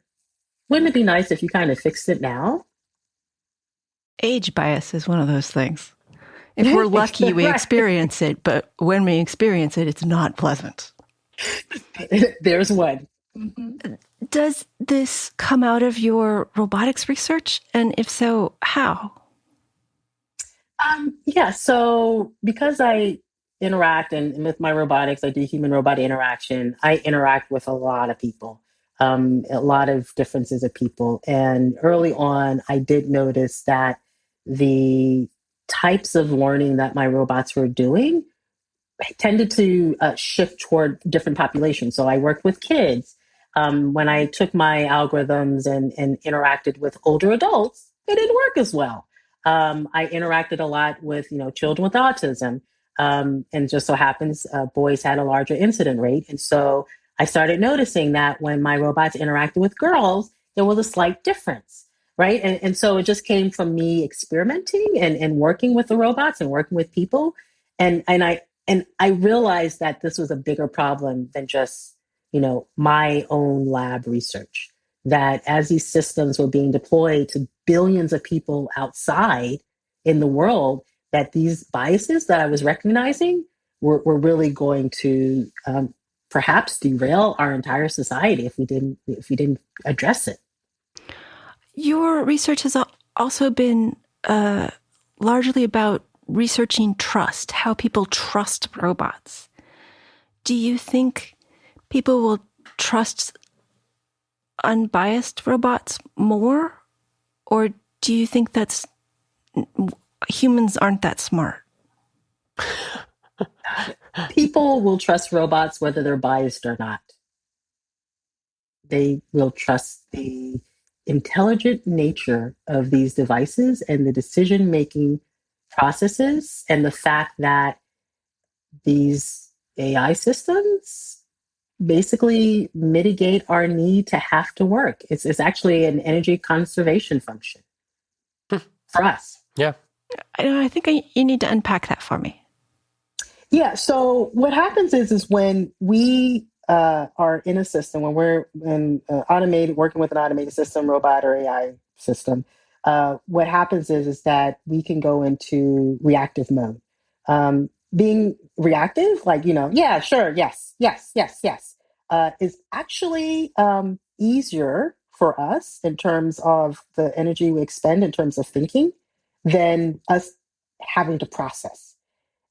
wouldn't it be nice if you kind of fixed it now? Age bias is one of those things. If we're lucky, we experience it, but when we experience it, it's not pleasant. There's one. Mm-hmm. Does this come out of your robotics research? And if so, how? Yeah, so because I interact and with my robotics, I do human robot interaction, I interact with a lot of people, a lot of differences of people. And early on, I did notice that the types of learning that my robots were doing tended to shift toward different populations. So I worked with kids. When I took my algorithms and interacted with older adults, it didn't work as well. I interacted a lot with children with autism, and just so happens boys had a larger incident rate, and so I started noticing that when my robots interacted with girls, there was a slight difference, right? And so it just came from me experimenting and working with the robots and working with people. And I realized that this was a bigger problem than just, my own lab research. That as these systems were being deployed to billions of people outside in the world, that these biases that I was recognizing were really going to perhaps derail our entire society if we didn't address it. Your research has also been largely about researching trust, how people trust robots. Do you think people will trust unbiased robots more? Or do you think that's humans aren't that smart? People will trust robots whether they're biased or not. They will trust the intelligent nature of these devices and the decision-making processes and the fact that these AI systems basically mitigate our need to have to work. It's actually an energy conservation function for us. Yeah. I think you need to unpack that for me. Yeah. So what happens is when we are in a system, when we're in working with an automated system, robot or AI system, what happens is that we can go into reactive mode. Being reactive, like, yeah, sure, yes, yes, yes, yes, is actually easier for us in terms of the energy we expend in terms of thinking than us having to process.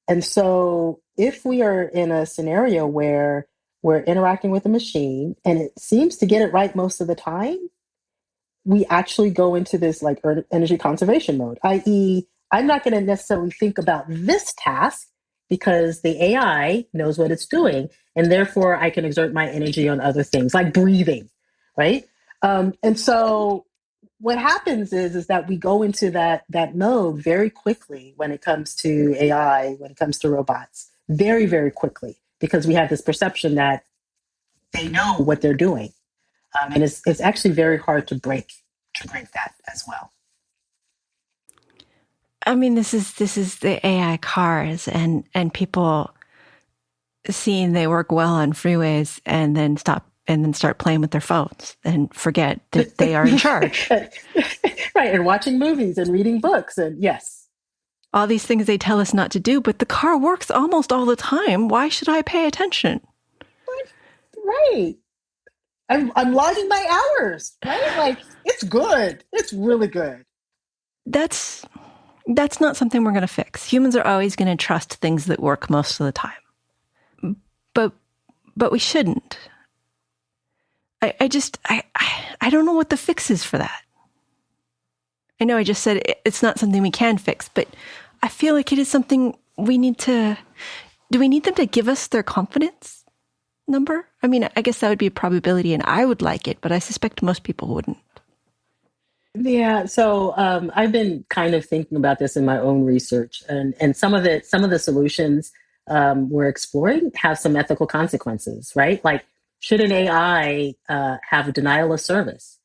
And so if we are in a scenario where we're interacting with a machine and it seems to get it right most of the time, we actually go into this like energy conservation mode, i.e., I'm not going to necessarily think about this task because the AI knows what it's doing. And therefore, I can exert my energy on other things like breathing, right? And so what happens is that we go into that mode very quickly when it comes to AI, when it comes to robots, very, very quickly, because we have this perception that they know what they're doing. And it's actually very hard to break that as well. I mean, this is the AI cars and people seeing they work well on freeways and then start playing with their phones and forget that they are in charge. Right, and watching movies and reading books and yes. All these things they tell us not to do, but the car works almost all the time. Why should I pay attention? Right. I'm logging my hours, right? Like, it's good. It's really good. That's not something we're going to fix. Humans are always going to trust things that work most of the time. But we shouldn't. I don't know what the fix is for that. I know I just said it's not something we can fix, but I feel like it is something we need to... Do we need them to give us their confidence number? I mean, I guess that would be a probability and I would like it, but I suspect most people wouldn't. Yeah, so I've been kind of thinking about this in my own research, and some of the solutions we're exploring have some ethical consequences, right? Like, should an AI have a denial of service?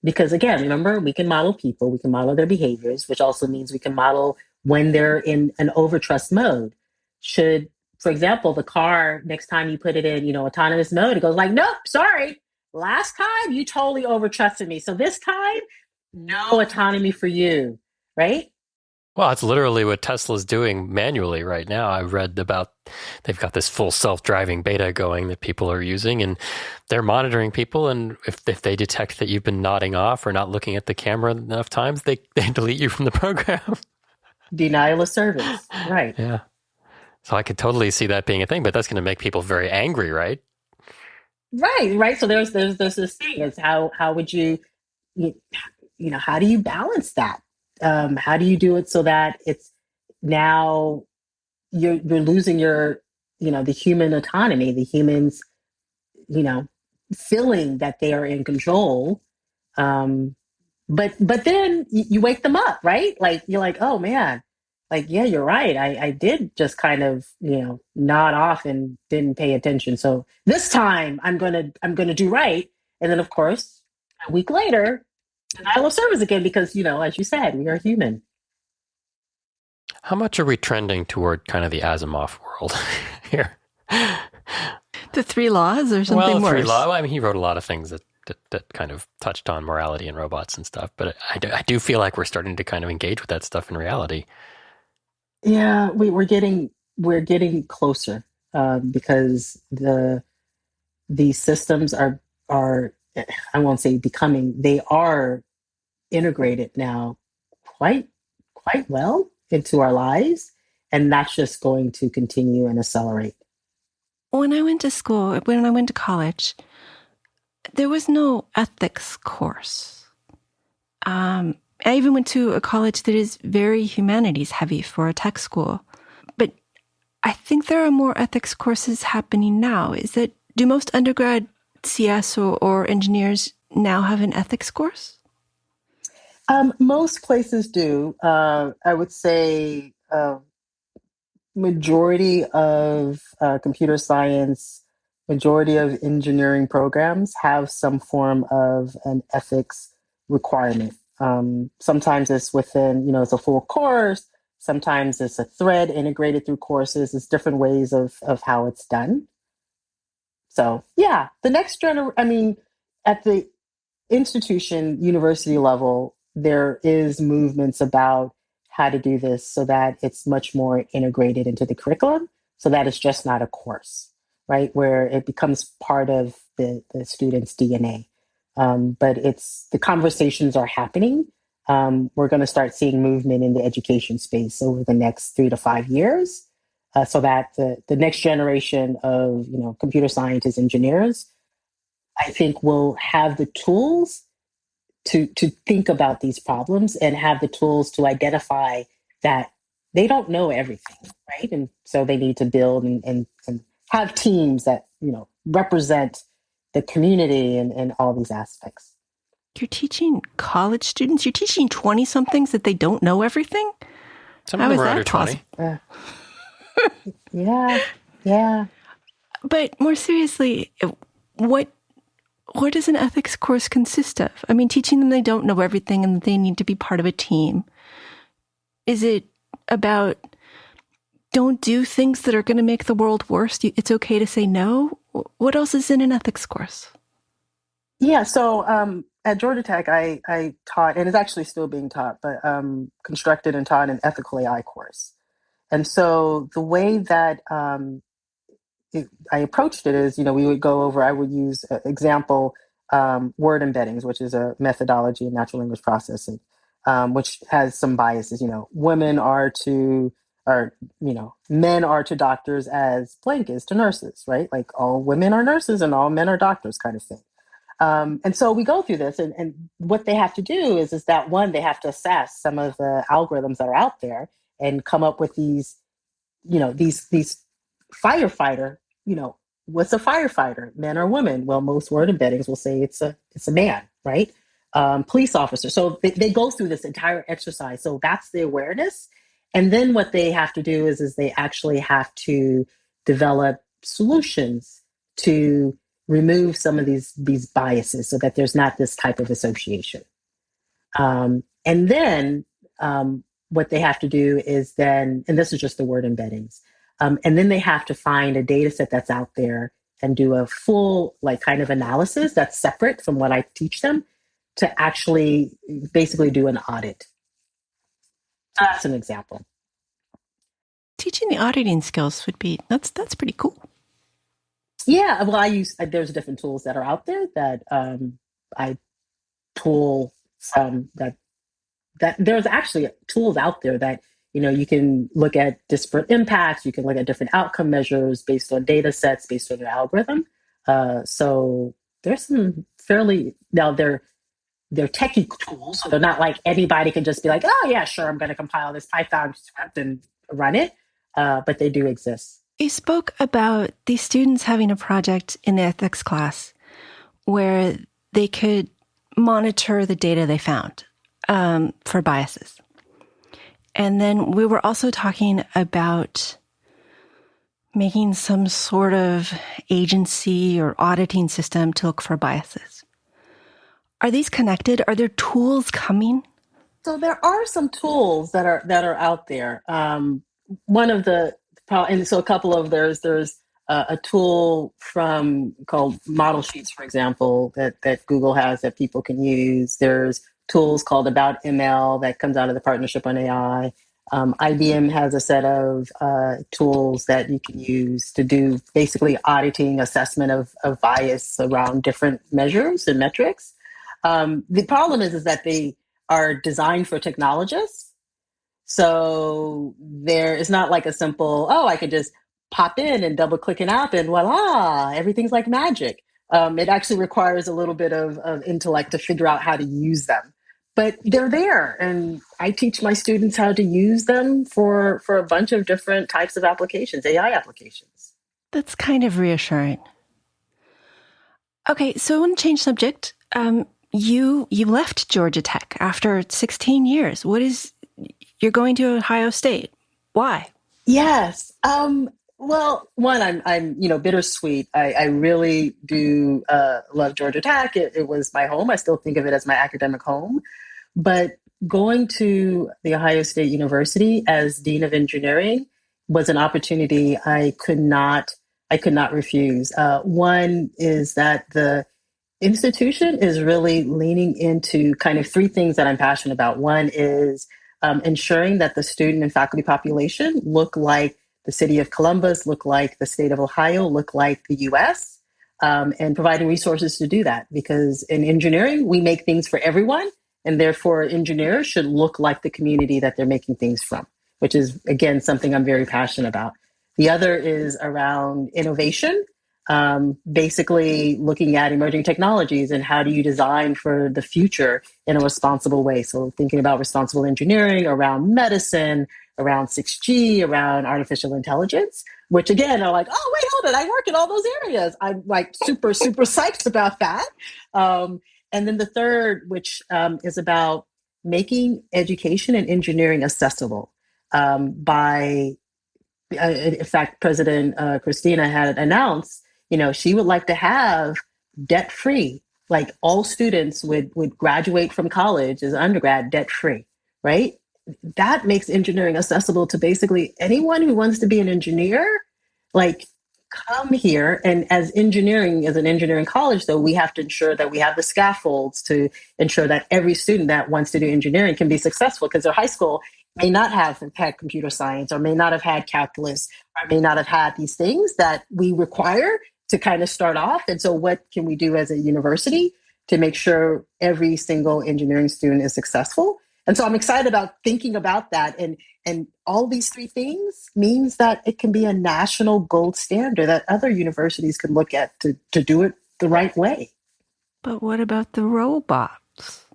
Because again, remember, we can model people, we can model their behaviors, which also means we can model when they're in an overtrust mode. Should, for example, the car, next time you put it in, autonomous mode, it goes like, nope, sorry. Last time you totally overtrusted me. So this time, no autonomy for you, right? Well, it's literally what Tesla's doing manually right now. I read about they've got this full self-driving beta going that people are using, and they're monitoring people. And if they detect that you've been nodding off or not looking at the camera enough times, they delete you from the program. Denial of service, right? Yeah. So I could totally see that being a thing, but that's going to make people very angry, right? Right. So there's this thing. It's how would you how do you balance that? How do you do it so that it's now you're losing your, the human autonomy, the humans, feeling that they are in control. But then you wake them up, right? Like, you're like, oh man, like, yeah, you're right. I did just kind of, nod off and didn't pay attention. So this time I'm gonna do right. And then of course, a week later, denial of service again because, as you said, we are human. How much are we trending toward kind of the Asimov world here? The three laws or something Well, worse? I mean, he wrote a lot of things that kind of touched on morality and robots and stuff, but I do feel like we're starting to kind of engage with that stuff in reality. Yeah, we're getting closer because these systems are I won't say becoming, they are integrated now quite well into our lives, and that's just going to continue and accelerate. When I went to college, there was no ethics course. I even went to a college that is very humanities heavy for a tech school. But I think there are more ethics courses happening now. Do most undergrad CS or engineers now have an ethics course? Most places do. I would say majority of computer science, majority of engineering programs have some form of an ethics requirement. Sometimes it's within, it's a full course. Sometimes it's a thread integrated through courses. It's different ways of how it's done. So yeah, the next generation, I mean, at the institution, university level, there is movements about how to do this so that it's much more integrated into the curriculum, so that it's just not a course, right? Where it becomes part of the student's DNA. But the conversations are happening. We're going to start seeing movement in the education space over the next 3 to 5 years, so that the next generation of computer scientists, engineers, I think will have the tools to think about these problems and have the tools to identify that they don't know everything, right? And so they need to build and have teams that represent the community and all these aspects. You're teaching college students, you're teaching 20-somethings that they don't know everything? Some of them are under 20. Yeah. But more seriously, what does an ethics course consist of? I mean, teaching them they don't know everything and that they need to be part of a team. Is it about don't do things that are going to make the world worse? It's okay to say no? What else is in an ethics course? Yeah, so at Georgia Tech, I taught, and it's actually still being taught, but constructed and taught an ethical AI course. And so the way that I approached it is, we would go over, I would use example, word embeddings, which is a methodology in natural language processing, which has some biases. Men are to doctors as blank is to nurses, right? Like all women are nurses and all men are doctors kind of thing. And so we go through this, and what they have to do is that one, they have to assess some of the algorithms that are out there and come up with these firefighter, what's a firefighter, man or woman? Well, most word embeddings will say it's a man, right? Police officer. So they go through this entire exercise. So that's the awareness. And then what they have to do is they actually have to develop solutions to remove some of these biases so that there's not this type of association. And then what they have to do is then, and this is just the word embeddings, and then they have to find a data set that's out there and do a full kind of analysis that's separate from what I teach them to actually basically do an audit. That's an example. Teaching the auditing skills that's pretty cool. Yeah, well, there's different tools that are out there that I tool from that there's actually tools out there that you can look at disparate impacts, you can look at different outcome measures based on data sets, based on your algorithm. So there's some they're techie tools, so they're not like anybody can just be like, oh yeah, sure, I'm going to compile this Python script and run it, but they do exist. You spoke about these students having a project in the ethics class where they could monitor the data they found for biases. And then we were also talking about making some sort of agency or auditing system to look for biases. Are these connected? Are there tools coming? So there are some tools that are out there. One of the and so a couple of there's a tool from called Model Sheets, for example, that Google has that people can use. There's tools called About ML that comes out of the Partnership on AI. IBM has a set of tools that you can use to do basically auditing assessment of bias around different measures and metrics. The problem is that they are designed for technologists. So there is not like a simple, oh, I could just pop in and double click an app and voila, everything's like magic. It actually requires a little bit of intellect to figure out how to use them. But they're there, and I teach my students how to use them for a bunch of different types of applications, AI applications. That's kind of reassuring. Okay, so I want to change subject. You left Georgia Tech after 16 years. You're going to Ohio State. Why? Yes. Well, one, I'm bittersweet. I really do love Georgia Tech. It was my home. I still think of it as my academic home. But going to the Ohio State University as Dean of Engineering was an opportunity I could not refuse. One is that the institution is really leaning into kind of three things that I'm passionate about. One is ensuring that the student and faculty population look like the city of Columbus, look like the state of Ohio, look like the US, and providing resources to do that. Because in engineering, we make things for everyone, and therefore engineers should look like the community that they're making things from, which is, again, something I'm very passionate about. The other is around innovation. Basically looking at emerging technologies and how do you design for the future in a responsible way. So thinking about responsible engineering around medicine, around 6G, around artificial intelligence, which again are like, oh, wait, hold it. I work in all those areas. I'm like super, super psyched about that. And then the third, which is about making education and engineering accessible by, in fact, President Christina had announced she would like to have debt-free, like all students would graduate from college as undergrad debt-free, right? That makes engineering accessible to basically anyone who wants to be an engineer, like come here. And as an engineering college, though, we have to ensure that we have the scaffolds to ensure that every student that wants to do engineering can be successful because their high school may not have had computer science or may not have had calculus or may not have had these things that we require to kind of start off. And so what can we do as a university to make sure every single engineering student is successful? And so I'm excited about thinking about that. And all these three things means that it can be a national gold standard that other universities can look at to do it the right way. But what about the robots?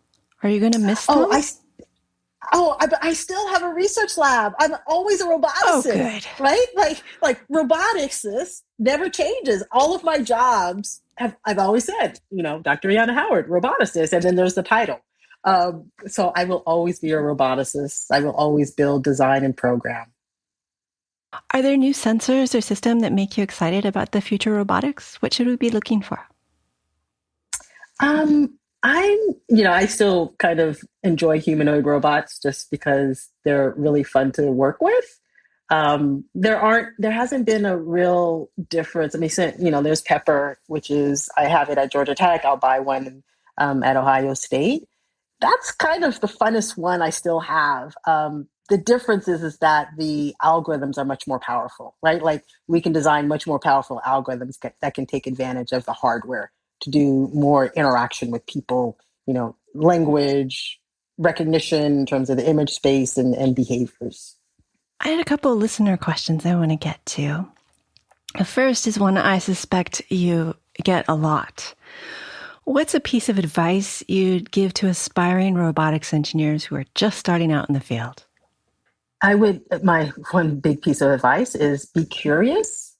Are you going to miss them? I still have a research lab. I'm always a roboticist, oh, good. Right? Like robotics never changes. All of my jobs I've always said, Dr. Ayanna Howard, roboticist, and then there's the title. So I will always be a roboticist. I will always build, design, and program. Are there new sensors or systems that make you excited about the future robotics? What should we be looking for? I still kind of enjoy humanoid robots just because they're really fun to work with. There hasn't been a real difference. I mean, there's Pepper, which is, I have it at Georgia Tech. I'll buy one at Ohio State. That's kind of the funnest one I still have. The difference is that the algorithms are much more powerful, right? Like we can design much more powerful algorithms that can take advantage of the hardware to do more interaction with people, language recognition in terms of the image space and behaviors. I had a couple of listener questions I want to get to. The first is one I suspect you get a lot. What's a piece of advice you'd give to aspiring robotics engineers who are just starting out in the field? My one big piece of advice is be curious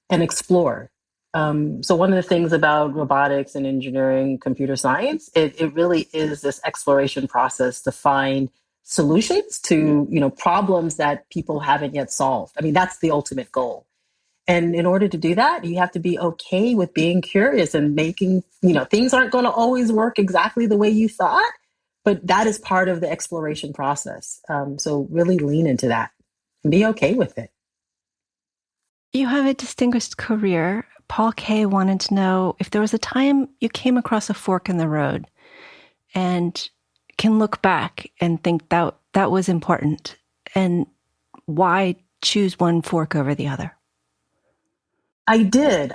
and explore. So one of the things about robotics and engineering, computer science, it really is this exploration process to find solutions to, problems that people haven't yet solved. I mean, that's the ultimate goal. And in order to do that, you have to be okay with being curious and making, things aren't going to always work exactly the way you thought, but that is part of the exploration process. So really lean into that and be okay with it. You have a distinguished career. Paul K. wanted to know if there was a time you came across a fork in the road and can look back and think that was important, and why choose one fork over the other? I did.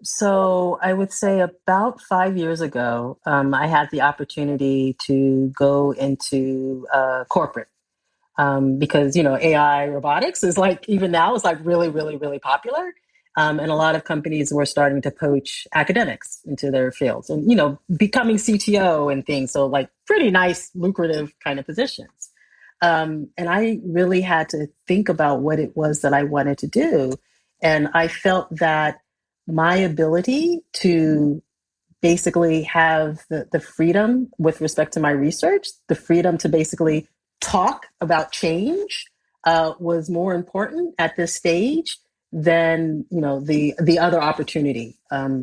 So I would say about 5 years ago, I had the opportunity to go into corporate because AI robotics is like even now is like really really really popular, and a lot of companies were starting to poach academics into their fields, and becoming CTO and things. So like pretty nice lucrative kind of positions, and I really had to think about what it was that I wanted to do, and I felt that my ability to basically have the freedom with respect to my research, the freedom to basically talk about change was more important at this stage than the other opportunity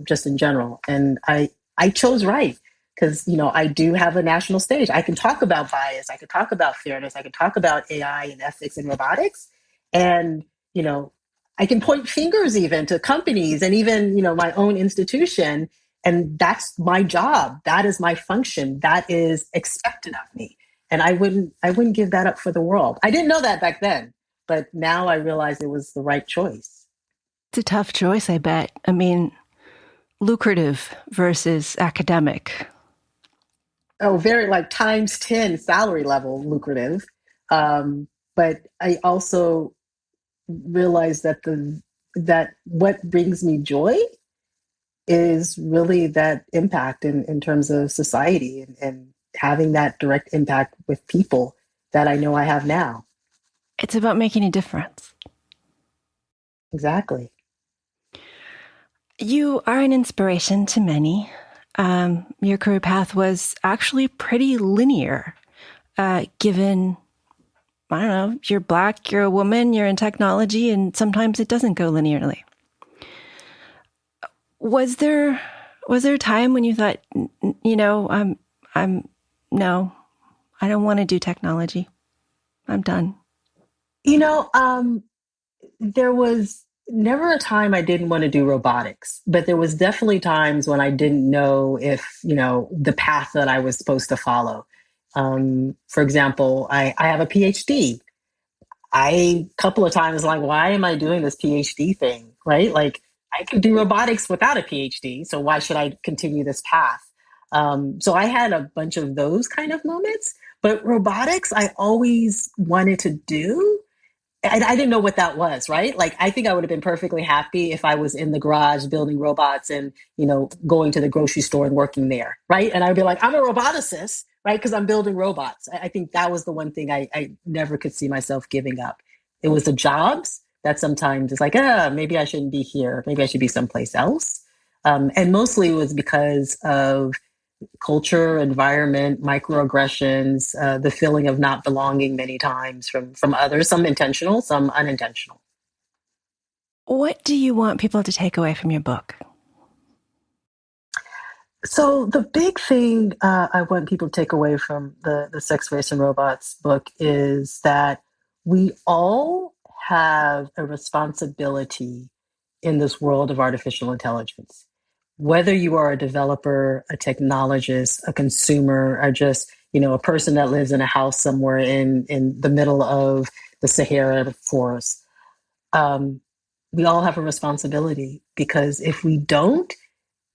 just in general. And I chose right because I do have a national stage. I can talk about bias, I can talk about fairness, I can talk about AI and ethics and robotics, and I can point fingers even to companies and even my own institution, and that's my job. That is my function. That is expected of me. And I wouldn't give that up for the world. I didn't know that back then, but now I realize it was the right choice. It's a tough choice, I bet. I mean, lucrative versus academic. Oh, very like times 10 salary level lucrative. But I also realized that what brings me joy is really that impact in terms of society, and having that direct impact with people that I know I have now. It's about making a difference. Exactly. You are an inspiration to many. Your career path was actually pretty linear, given, I don't know, you're Black, you're a woman, you're in technology, and sometimes it doesn't go linearly. Was there a time when you thought, no, I don't want to do technology. I'm done. There was never a time I didn't want to do robotics, but there was definitely times when I didn't know if, the path that I was supposed to follow. For example, I have a PhD. A couple of times like, why am I doing this PhD thing? Right? Like I could do robotics without a PhD. So why should I continue this path? So I had a bunch of those kind of moments, but robotics, I always wanted to do. I didn't know what that was, right? Like, I think I would have been perfectly happy if I was in the garage building robots and, going to the grocery store and working there, right? And I'd be like, I'm a roboticist, right? Because I'm building robots. I think that was the one thing I never could see myself giving up. It was the jobs that sometimes it's like, maybe I shouldn't be here. Maybe I should be someplace else. And mostly it was because of culture, environment, microaggressions, the feeling of not belonging many times from others, some intentional, some unintentional. What do you want people to take away from your book? So the big thing I want people to take away from the Sex, Race, and Robots book is that we all have a responsibility in this world of artificial intelligence. Whether you are a developer, a technologist, a consumer, or just a person that lives in a house somewhere in the middle of the Sahara forest, we all have a responsibility, because if we don't,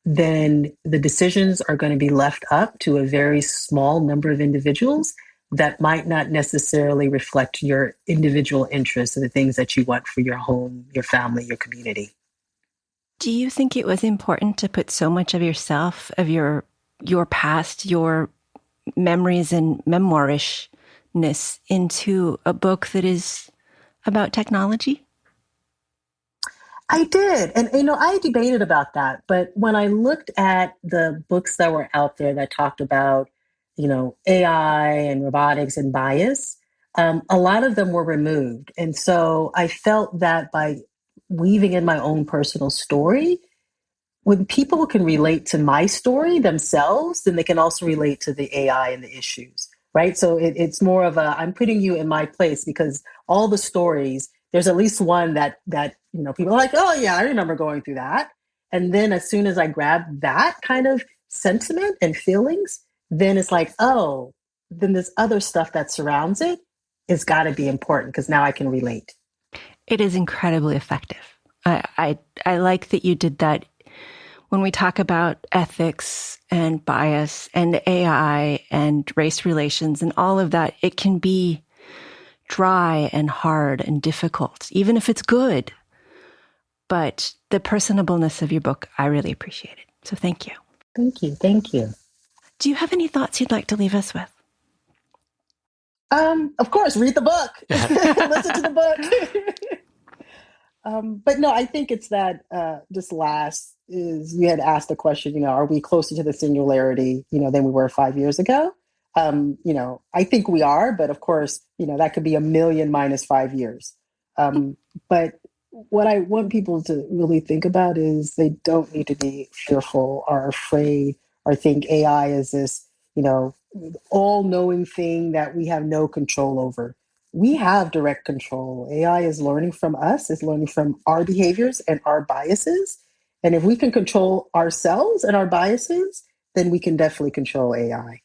then the decisions are going to be left up to a very small number of individuals that might not necessarily reflect your individual interests and the things that you want for your home, your family, your community. Do you think it was important to put so much of yourself, of your past, your memories and memoirishness into a book that is about technology? I did. And, I debated about that. But when I looked at the books that were out there that talked about, AI and robotics and bias, a lot of them were removed. And so I felt that by weaving in my own personal story, when people can relate to my story themselves, then they can also relate to the AI and the issues, right? So it's more of I'm putting you in my place, because all the stories, there's at least one that people are like, oh yeah, I remember going through that. And then as soon as I grab that kind of sentiment and feelings, then it's like, oh, then this other stuff that surrounds it has got to be important, because now I can relate. It is incredibly effective. I like that you did that. When we talk about ethics and bias and AI and race relations and all of that, it can be dry and hard and difficult, even if it's good. But the personableness of your book, I really appreciate it. So thank you. Thank you. Thank you. Do you have any thoughts you'd like to leave us with? Of course, read the book. Listen to the book. But no, I think it's that this last is, you had asked the question, are we closer to the singularity, than we were 5 years ago? I think we are, but of course, that could be a million minus 5 years. But what I want people to really think about is they don't need to be fearful or afraid or think AI is this, all-knowing thing that we have no control over. We have direct control. AI is learning from us, is learning from our behaviors and our biases. And if we can control ourselves and our biases, then we can definitely control AI.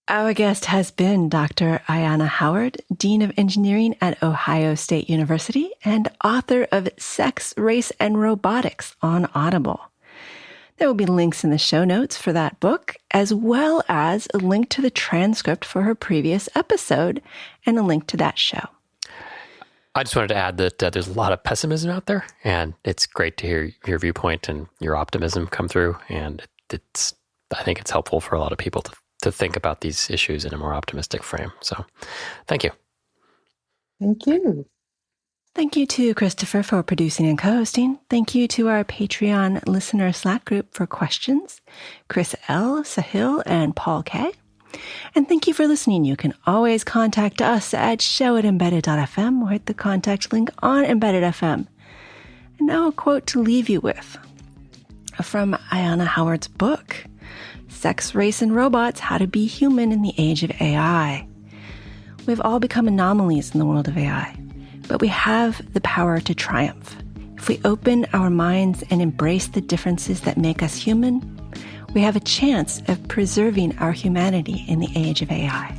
Our guest has been Dr. Ayanna Howard, Dean of Engineering at Ohio State University and author of Sex, Race, and Robotics on Audible. There will be links in the show notes for that book, as well as a link to the transcript for her previous episode and a link to that show. I just wanted to add that there's a lot of pessimism out there, and it's great to hear your viewpoint and your optimism come through. And I think it's helpful for a lot of people to think about these issues in a more optimistic frame. So thank you. Thank you. Thank you to Christopher for producing and co-hosting. Thank you to our Patreon listener Slack group for questions, Chris L., Sahil, and Paul K. And thank you for listening. You can always contact us at show@embedded.fm or hit the contact link on Embedded FM. And now a quote to leave you with from Ayanna Howard's book, Sex, Race, and Robots, How to Be Human in the Age of AI. We've all become anomalies in the world of AI, but we have the power to triumph. If we open our minds and embrace the differences that make us human, we have a chance of preserving our humanity in the age of AI.